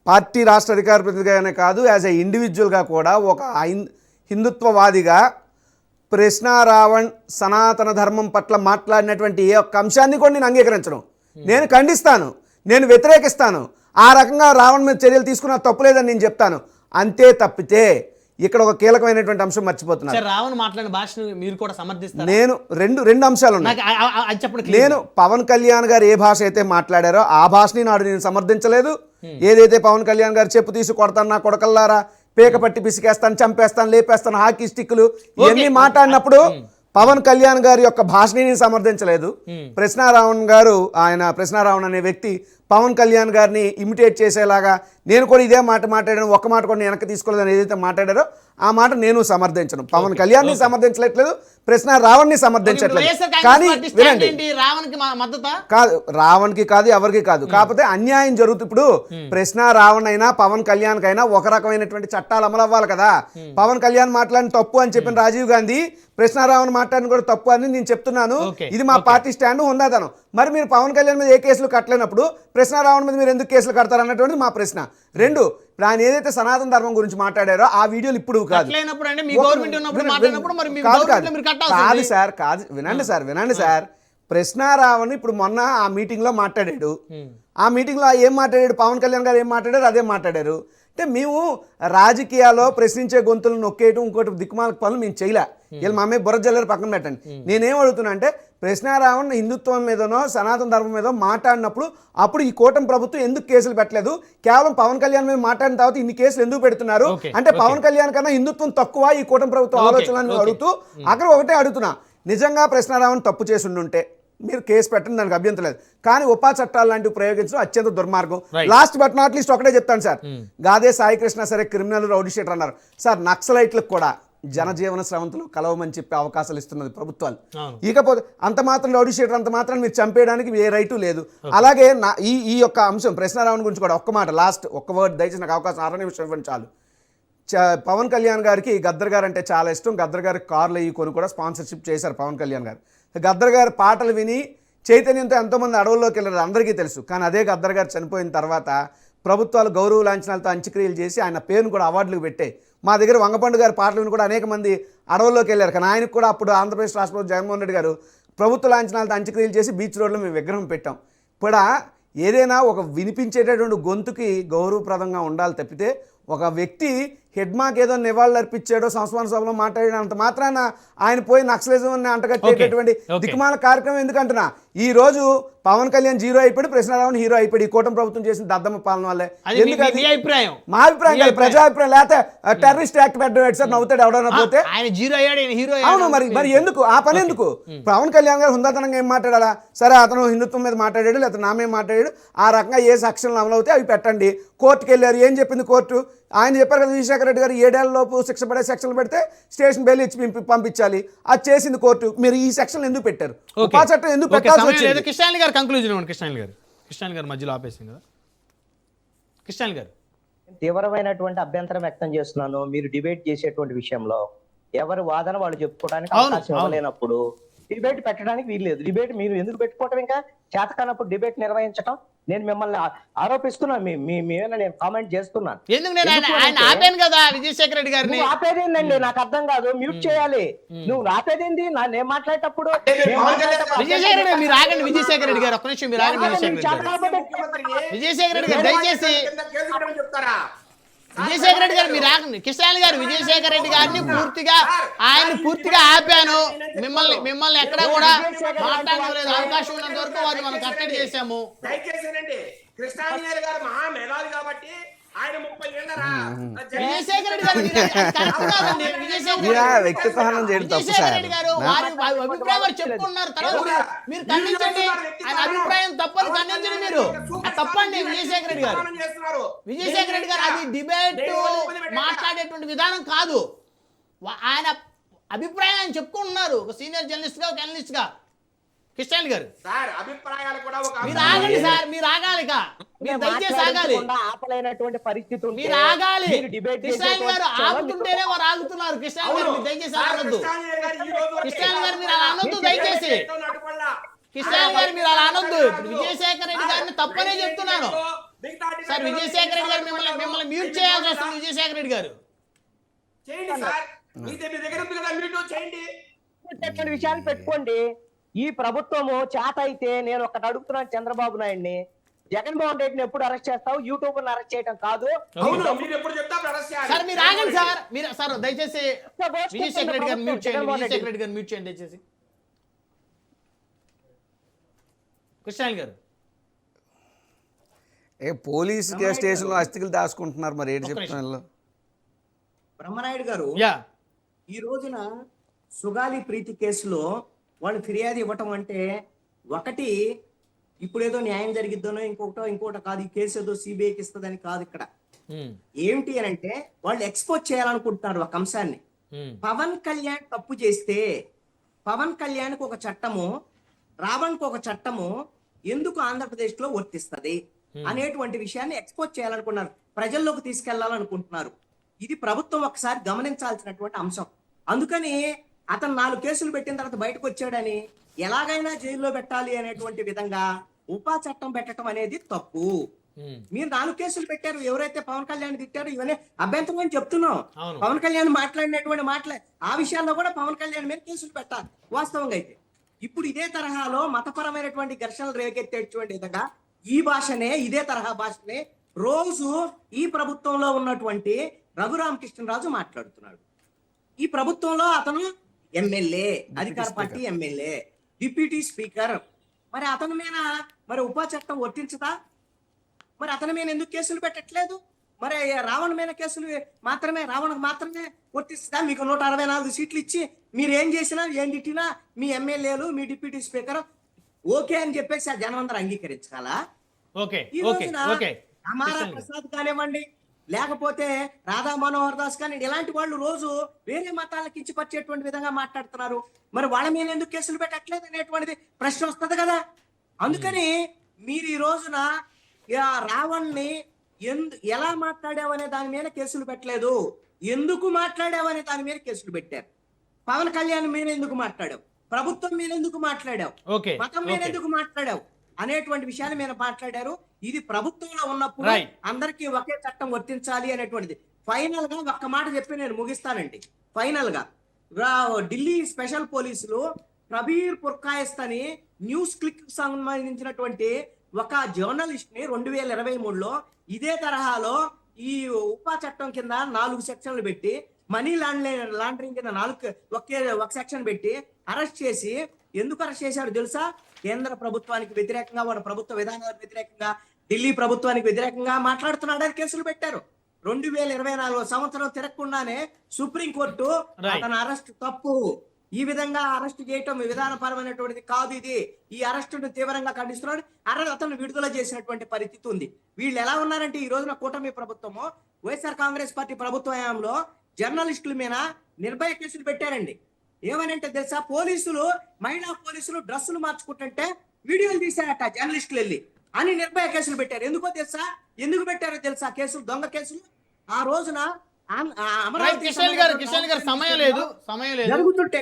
పార్టీ రాష్ట్ర అధికార ప్రతినిధిగానే కాదు యాజ్ ఎ ఇండివిజువల్గా కూడా ఒక హిందుత్వవాదిగా ప్రశ్నారావణ్ సనాతన ధర్మం పట్ల మాట్లాడినటువంటి ఏ ఒక్క అంశాన్ని కూడా నేను అంగీకరించను, నేను ఖండిస్తాను, నేను వ్యతిరేకిస్తాను. ఆ రకంగా రావణ్ మీద చర్యలు తీసుకున్న తప్పులేదని నేను చెప్తాను. అంతే తప్పితే ఇక్కడ ఒక కీలకమైనటువంటి అంశం మర్చిపోతున్నారు. రావణ్ మాట్లాడిన భాషను మీరు కూడా సమర్థిస్తారు. నేను రెండు అంశాలు ఉన్నాయి. నేను పవన్ కళ్యాణ్ గారు ఏ భాష అయితే మాట్లాడారో ఆ భాషని నాడు నేను సమర్థించలేదు. ఏదైతే పవన్ కళ్యాణ్ గారు చెప్పు తీసి కొడతాను, నా కొడకల్లారా పేక పట్టి పిసికేస్తాను, చంపేస్తాను, లేపేస్తాను, హాకీ స్టిక్లు ఇవన్నీ మాట్లాడినప్పుడు పవన్ కళ్యాణ్ గారి యొక్క భాషని నేను సమర్థించలేదు. ప్రశ్నారావణ్ గారు ఆయన ప్రశ్నారావణ్ అనే వ్యక్తి పవన్ కళ్యాణ్ గారిని ఇమిటేట్ చేసేలాగా నేను కూడా ఇదే మాట మాట్లాడాను, ఒక్క మాట కూడా నేను వెనక్కి తీసుకోలేదని ఏదైతే మాట్లాడారో ఆ మాట నేను సమర్థించను. పవన్ కళ్యాణ్ని సమర్థించట్లేదు, ప్రశ్నారావణ్ని సమర్థించట్లేదు. కానీ వినండి, కాదు రావణ్కి కాదు ఎవరికి కాదు, కాకపోతే అన్యాయం జరుగుతుంది. ఇప్పుడు ప్రశ్నారావణ్ అయినా పవన్ కళ్యాణ్ కైనా ఒక రకమైనటువంటి చట్టాలు అమలు అవ్వాలి కదా. పవన్ కళ్యాణ్ మాట్లాడిన తప్పు అని చెప్పిన రాజీవ్ గాంధీ ప్రశ్నారావణ్ మాట్లాడిన కూడా తప్పు అని నేను చెప్తున్నాను. ఇది మా పార్టీ స్టాండ్ ఉందాదనం. మరి మీరు పవన్ కళ్యాణ్ మీద ఏ కేసులు కట్టలేనప్పుడు ప్రశ్నారావణ్ మీద మీరు ఎందుకు కేసులు కడతారు అన్నటువంటిది మా ప్రశ్న. రెండు, ఇప్పుడు ఆయన ఏదైతే సనాతన ధర్మం గురించి మాట్లాడారో ఆ వీడియోలు ఇప్పుడు కాదు కాదు సార్, వినండి సార్. ప్రశ్నారావణ్ ఇప్పుడు మొన్న ఆ మీటింగ్లో మాట్లాడాడు. ఆ మీటింగ్లో ఏం మాట్లాడాడు, పవన్ కళ్యాణ్ గారు ఏం మాట్లాడారు అదే మాట్లాడారు. అంటే మేము రాజకీయాల్లో ప్రశ్నించే గొంతులను నొక్కేయటం ఇంకోటి దిక్కుమాల పనులు మేము చేయలే. వీళ్ళు మా అమ్మాయి బుర్ర జల్లరు పక్కన పెట్టండి. నేనేం అడుగుతున్నా అంటే ప్రశ్నారావణ్ హిందుత్వం మీదనో సనాతన ధర్మం మీదో మాట్లాడినప్పుడు అప్పుడు ఈ కూటమి ప్రభుత్వం ఎందుకు కేసులు పెట్టలేదు? కేవలం పవన్ కళ్యాణ్ మీద మాట్లాడిన తర్వాత ఇన్ని కేసులు ఎందుకు పెడుతున్నారు అంటే పవన్ కళ్యాణ్ కన్నా హిందుత్వం తక్కువ ఈ కూటమి ప్రభుత్వం ఆలోచనలను అడుగుతూ అక్కడ ఒకటే అడుగుతున్నా, నిజంగా ప్రశ్నారావణ్ తప్పు చేసి ఉండుంటే మీరు కేసు పెట్టండి, దానికి అభ్యంతరం లేదు. కానీ ఉపా చట్టాలు లాంటివి ప్రయోగించడం అత్యంత దుర్మార్గం. లాస్ట్ బట్ నాట్ లీస్ట్ ఒకటే చెప్తాను సార్, గాదే సాయికృష్ణ సరే క్రిమినల్ రౌడీ షీటర్ అన్నారు సార్, నక్సలైట్లకు కూడా జనజీవన స్రవంతులు కలవమని చెప్పే అవకాశాలు ఇస్తున్నది ప్రభుత్వాలు. ఇకపోతే అంత మాత్రం రౌడీ షీటర్ అంత మాత్రం మీరు చంపేయడానికి ఏ రైటు లేదు. అలాగే ఈ యొక్క అంశం ప్రశ్నారావణ్ గురించి కూడా ఒక్క మాట లాస్ట్ ఒక్క వర్డ్ దయచేసి నాకు అవకాశం 6 నిమిషం ఇవ్వండి చాలు. పవన్ కళ్యాణ్ గారికి గద్దర్ గారు అంటే చాలా ఇష్టం. గద్దర్ గారికి కార్లు అయ్యి కొని కూడా స్పాన్సర్షిప్ చేశారు పవన్ కళ్యాణ్ గారు. గద్దర్ గారి పాటలు విని చైతన్యంతో ఎంతోమంది అడవుల్లోకి వెళ్ళారు, అందరికీ తెలుసు. కానీ అదే గద్దర్ గారు చనిపోయిన తర్వాత ప్రభుత్వాలు గౌరవ లాంఛనాలతో అంత్యక్రియలు చేసి ఆయన పేరును కూడా అవార్డులకు పెట్టాయి. మా దగ్గర వంగపండు గారి పాటలు విని కూడా అనేక మంది అడవుల్లోకి వెళ్ళారు. కానీ ఆయనకు కూడా అప్పుడు ఆంధ్రప్రదేశ్ రాష్ట్రపతి జగన్మోహన్ రెడ్డి గారు ప్రభుత్వ లాంఛనాలతో అంత్యక్రియలు చేసి బీచ్ రోడ్లో మేము విగ్రహం పెట్టాం. ఇప్పుడు ఏదైనా ఒక వినిపించేటటువంటి గొంతుకి గౌరవప్రదంగా ఉండాలి తప్పితే ఒక వ్యక్తి హెడ్ మాక్ ఏదో నివాళులు అర్పించాడో సంస్మరణ సభలో మాట్లాడినంత మాత్రాన ఆయన పోయి నక్సలిజం అని అంటగట్టేటటువంటి దిక్కుమాల కార్యక్రమం ఎందుకంటున్నా. ఈ రోజు పవన్ కళ్యాణ్ జీరో అయిపోయి ప్రశ్నారావణ్ హీరో అయిపోయి ఈ కూటమి ప్రభుత్వం చేసిన దద్దమ్మ పాలన వల్లే. ఎందుకంటే మా అభిప్రాయం కాదు, ప్రజా అభిప్రాయం. లేకపోతే టెర్రరిస్ట్ యాక్ట్ పెట్టడం సార్ నవ్వుతాడు ఎవడన్నా పోతే. అవును, మరి ఎందుకు ఆ పని ఎందుకు? పవన్ కళ్యాణ్ గారు హుందాతనంగా ఏం మాట్లాడాలా? సరే అతను హిందుత్వం మీద మాట్లాడాడు, లేకపోతే నా మీద మాట్లాడాడు, ఆ రకంగా ఏ సెక్షన్లు అమలు అవుతాయి అవి పెట్టండి. కోర్టుకు వెళ్ళారు, ఏం చెప్పింది కోర్టు? ఆయన చెప్పారు కదా విజయశేఖర రెడ్డి గారు 7 ఏళ్ల లోపు శిక్ష పడే సెక్షన్లు పెడితే స్టేషన్ బెయిల్ ఇచ్చి పంపించాలి. అది చేసింది కోర్టు. మీరు ఈ సెక్షన్లు ఎందుకు పెట్టారు? ఉపా చట్టం ఎందుకు పెట్టాల్సి వచ్చింది? కృష్ణ గారు కంక్లూజన్ ఇవ్వండి. కృష్ణ గారు మధ్యలో ఆపేసింది కదా. కృష్ణ గారు తీవ్రమైనటువంటి అభ్యంతరం వ్యక్తం చేస్తున్నాను. మీరు డిబేట్ చేసేటువంటి విషయంలో ఎవరి వాదన వాళ్ళు చెప్పుకోవడానికి అవును, అవకాశం ఇవ్వలేనప్పుడు డిబేట్ పెట్టడానికి వీల్లేదు. డిబేట్ మీరు ఎందుకు పెట్టుకోవటం? ఇంకా చేత కానప్పుడు డిబేట్ నిర్వహించటం. నేను మిమ్మల్ని ఆరోపిస్తున్నాను, నేను కామెంట్ చేస్తున్నాను. ఎందుకు నేను ఆయన ఆపాను కదా విజయశేఖర రెడ్డి గారిని. నువ్వు ఆపేదేందండి నాకు అర్థం కాదు. మ్యూట్ చేయాలి. నువ్వు ఆపేదేంది? నేను మాట్లాడేటప్పుడు విజయశేఖర రెడ్డి మీరు ఆగండి. విజయశేఖర రెడ్డి గారు ఒక్క నిమిషం మీరు ఆగండి. విజయశేఖర రెడ్డి గారు దయచేసి విజయశేఖర రెడ్డి గారు మీరు ఆగండి. కిషన్ గారు విజయశేఖర రెడ్డి గారిని పూర్తిగా ఆపాను. మిమ్మల్ని ఎక్కడా కూడా మాట్లాడలేదు. అవకాశం ఉన్నంత వరకు వారిని మనం కట్టడి చేశాము. దయచేసేనండి కృష్ణాంజనేయులు గారు మహా మేధావి కాబట్టి ఆయన 30 ఏళ్ళరా విజయశేఖర రెడ్డి గారు వ్యక్తిత్వహనం చేయడం తప్పు సార్. రెడ్డి గారు వారి అభిప్రాయం వారు చెప్పుకున్నారు. తర్వాత మీరు ఖండించండి. ఆయన అభిప్రాయం తప్పని ఖండించండి. మీరు తప్పండి విజయశేఖర రెడ్డి గారు. విజయశేఖర రెడ్డి గారు అది డిబేట్ మాట్లాడేటువంటి విధానం కాదు. ఆయన అభిప్రాయం ఆయన చెప్పుకుంటున్నారు ఒక సీనియర్ జర్నలిస్ట్ గా, ఒక అనలిస్ట్ గా. కృష్ణ గారు మీరు ఆగండి సార్, మీరు ఆగాలి. మీరు దయచేసి ఆగాలి. ఆపలేనటువంటి పరిస్థితి మీరు ఆగాలి. కృష్ణ గారు ఆగుతుంటేనే వారు ఆగుతున్నారు. కృష్ణ గారు మీరు దయచేసి ఆగొద్దు. కృష్ణ గారు మీరు అలా అనొద్దు దయచేసి. కృష్ణ గారు మీరు అలా అనొద్దు. ఇప్పుడు విజయశేఖర రెడ్డి గారిని తప్పనే చెప్తున్నాను సార్. విజయశేఖర రెడ్డి గారు మిమ్మల్ని మ్యూట్ చేయాల్సి వస్తుంది. విజయశేఖర రెడ్డి గారు విషయాన్ని పెట్టుకోండి. ఈ ప్రభుత్వము చేత అయితే నేను ఒకటి అడుగుతున్నాను చంద్రబాబు నాయుడిని, జగన్మోహన్ రెడ్డిని ఎప్పుడు అరెస్ట్ చేస్తావు? యూట్యూబ్ అరెస్ట్ చేయడం కాదు. సార్ మీరు ఆగండి సార్. మీరు సార్ దయచేసి విజయశేఖర రెడ్డి గారిని మ్యూట్ చేయండి. విజయశేఖర రెడ్డి గారిని మ్యూట్ చేయండి దయచేసి. కృష్ణ గారు పోలీసు స్టేషన్లో అస్థికలు దాచుకుంటున్నారు. మరి ఏంటి చెప్తున్నారు బ్రహ్మనాయుడు గారు? ఈ రోజున సుగాలి ప్రీతి కేసులో వాళ్ళు ఫిర్యాదు ఇవ్వటం అంటే ఒకటి ఇప్పుడేదో న్యాయం జరిగిద్దనో ఇంకోటో కాదు. ఈ కేసు ఏదో సిబిఐకి ఇస్తుందని కాదు. ఇక్కడ ఏమిటి అని అంటే వాళ్ళు ఎక్స్పోజ్ చేయాలనుకుంటున్నారు ఒక అంశాన్ని. పవన్ కళ్యాణ్ తప్పు చేస్తే పవన్ కళ్యాణ్కి ఒక చట్టము, రావణ్కి ఒక చట్టము ఎందుకు ఆంధ్రప్రదేశ్ లో వర్తిస్తుంది అనేటువంటి విషయాన్ని ఎక్స్పోజ్ చేయాలనుకున్నారు, ప్రజల్లోకి తీసుకెళ్లాలనుకుంటున్నారు. ఇది ప్రభుత్వం ఒకసారి గమనించాల్సినటువంటి అంశం. అందుకని అతను 4 కేసులు పెట్టిన తర్వాత బయటకు వచ్చాడని ఎలాగైనా జైల్లో పెట్టాలి అనేటువంటి విధంగా ఉపా చట్టం పెట్టడం అనేది తప్పు. మీరు 4 కేసులు పెట్టారు. ఎవరైతే పవన్ కళ్యాణ్ తిట్టారో ఇవన్నీ అభ్యంతరం అని చెప్తున్నాం. పవన్ కళ్యాణ్ మాట్లాడినటువంటి మాటలే ఆ విషయాల్లో కూడా పవన్ కళ్యాణ్ మీద కేసులు పెట్టాలి వాస్తవంగా అయితే. ఇప్పుడు ఇదే తరహాలో మతపరమైనటువంటి ఘర్షణలు రేకెత్తేటువంటి విధంగా ఈ భాషనే, ఇదే తరహా భాషనే రోజు ఈ ప్రభుత్వంలో ఉన్నటువంటి రఘురామకృష్ణరాజు మాట్లాడుతున్నాడు. ఈ ప్రభుత్వంలో అతను ఎమ్మెల్యే, అధికార పార్టీ ఎమ్మెల్యే, డిప్యూటీ స్పీకర్. మరి అతని మీద మరి ఉపా చట్టం వర్తించదా? మరి అతని మీద ఎందుకు కేసులు పెట్టట్లేదు? మరి రావణ మీద కేసులు రావణకు మాత్రమే వర్తిస్తుందా? మీకు 164 సీట్లు ఇచ్చి మీరు ఏం చేసినా ఏం తిట్టినా మీ ఎమ్మెల్యేలు, మీ డిప్యూటీ స్పీకర్ ఓకే అని చెప్పేసి ఆ జనం అందరూ అంగీకరించాలా? ఓకే ఈ ఓకే రోజున ఓకే అమారా ప్రసాద్ కానివ్వండి, లేకపోతే రాధా మనోహర్ దాస్ కానీ ఇలాంటి వాళ్ళు రోజు వేరే మతాలకు కించపరిచేటువంటి విధంగా మాట్లాడుతున్నారు. మరి వాళ్ళ మీద ఎందుకు కేసులు పెట్టట్లేదు అనేటువంటిది ప్రశ్న వస్తుంది కదా. అందుకని మీరు ఈ రోజున రావణ్ణి ఎలా మాట్లాడావనే దాని మీద కేసులు పెట్టలేదు, ఎందుకు మాట్లాడావనే దాని మీద కేసులు పెట్టారు. పవన్ కళ్యాణ్ మీద ఎందుకు మాట్లాడావు, ప్రభుత్వం మీద ఎందుకు మాట్లాడావు, ఓకే మతం మీద ఎందుకు మాట్లాడావు అనేటువంటి విషయాలు మీద మాట్లాడారు. ఇది ప్రభుత్వంలో ఉన్నప్పుడు Right. అందరికీ ఒకే చట్టం వర్తించాలి అనేటువంటిది. ఫైనల్ గా ఒక్క మాట చెప్పి నేను ముగిస్తానండి. ఫైనల్ గా ఢిల్లీ స్పెషల్ పోలీసులు ప్రబీర్ పుర్కాయస్త్ అని న్యూస్ క్లిక్ సంబంధించినటువంటి ఒక జర్నలిస్ట్ ని 2023లో ఇదే తరహాలో ఈ ఉపా చట్టం కింద 4 సెక్షన్లు పెట్టి, మనీ లాండరింగ్ కింద ఒక సెక్షన్ పెట్టి అరెస్ట్ చేసి, ఎందుకు అరెస్ట్ చేశాడు తెలుసా? కేంద్ర ప్రభుత్వానికి వ్యతిరేకంగా, వాడు ప్రభుత్వ విధానాలకు వ్యతిరేకంగా, ఢిల్లీ ప్రభుత్వానికి వ్యతిరేకంగా మాట్లాడుతున్నాడని కేసులు పెట్టారు. 2024 సంవత్సరం తిరగకుండానే సుప్రీంకోర్టు అతని అరెస్ట్ తప్పు, ఈ విధంగా అరెస్ట్ చేయటం విధానపరమైనటువంటిది కాదు, ఇది ఈ అరెస్టును తీవ్రంగా ఖండిస్తున్నాడు, అతను విడుదల చేసినటువంటి పరిస్థితి ఉంది. వీళ్ళు ఎలా ఉన్నారంటే ఈ రోజున కూటమి ప్రభుత్వము, వైఎస్ఆర్ కాంగ్రెస్ పార్టీ ప్రభుత్వ హయాంలో జర్నలిస్టుల మీద నిర్భయ కేసులు పెట్టారండి. ఏమనంటే తెలుసా, పోలీసులు, మహిళా పోలీసులు డ్రెస్సులు మార్చుకుంటుంటే వీడియోలు తీశారట జర్నలిస్టులు వెళ్ళి అని నిర్భయ కేసులు పెట్టారు. ఎందుకో తెలుసా? ఎందుకు పెట్టారో తెలుసా కేసులు? దొంగ కేసులు. ఆ రోజున కిషన్ గారు సమయం లేదు జరుగుతుంటే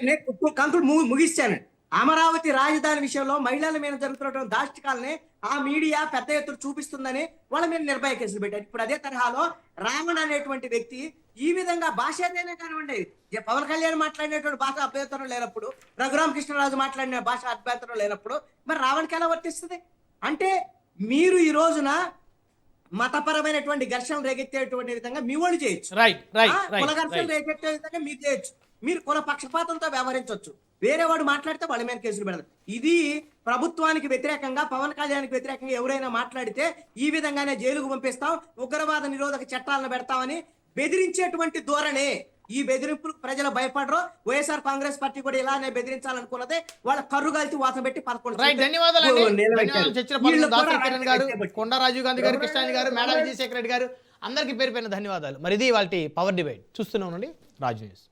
కంకులు ముగిస్తాను. అమరావతి రాజధాని విషయంలో మహిళల మీద జరుగుతున్నటువంటి దాష్టికాలని ఆ మీడియా పెద్ద ఎత్తున చూపిస్తుందని వాళ్ళ మీద నిర్భయ కేసులు పెట్టారు. ఇప్పుడు అదే తరహాలో రావణ్ అనేటువంటి వ్యక్తి ఈ విధంగా భాష ఏదైనా కానివ్వండి, పవన్ కళ్యాణ్ మాట్లాడినటువంటి భాష అభ్యంతరం లేనప్పుడు, రఘురామకృష్ణరాజు మాట్లాడిన భాష అభ్యంతరం లేనప్పుడు మరి రావణ్కి ఎలా వర్తిస్తుంది? అంటే మీరు ఈ రోజున మతపరమైనటువంటి ఘర్షణ రేకెత్తేటువంటి విధంగా మీ వాళ్ళు చేయొచ్చు, కుల ఘర్షణ రేకెత్తే విధంగా మీరు చేయొచ్చు, మీరు కుల పక్షపాతంతో వ్యవహరించవచ్చు, వేరే వాడు మాట్లాడితే వాళ్ళ మీద కేసులు పెడతారు. ఇది ప్రభుత్వానికి వ్యతిరేకంగా, పవన్ కళ్యాణ్కి వ్యతిరేకంగా ఎవరైనా మాట్లాడితే ఈ విధంగానే జైలుకు పంపిస్తాం, ఉగ్రవాద నిరోధక చట్టాలను పెడతామని బెదిరించేటువంటి ధోరణి. ఈ బెదిరింపులు ప్రజలు భయపడరు. వైఎస్ఆర్ కాంగ్రెస్ పార్టీ కూడా ఇలానే బెదిరించాలనుకున్నదే, వాళ్ళ కర్రు కాల్చి వాత పెట్టి 11 ధన్యవాదాలు. కొండా రాజీవ్ గాంధీ గారు, కృష్ణాజీ గారు, మేడా విజయశేఖర రెడ్డి గారు, అందరికీ పేరు ధన్యవాదాలు. మరి ఇది వాళ్ళ పవర్ డిబేట్ చూస్తూనే ఉండండి రాజ్ న్యూస్.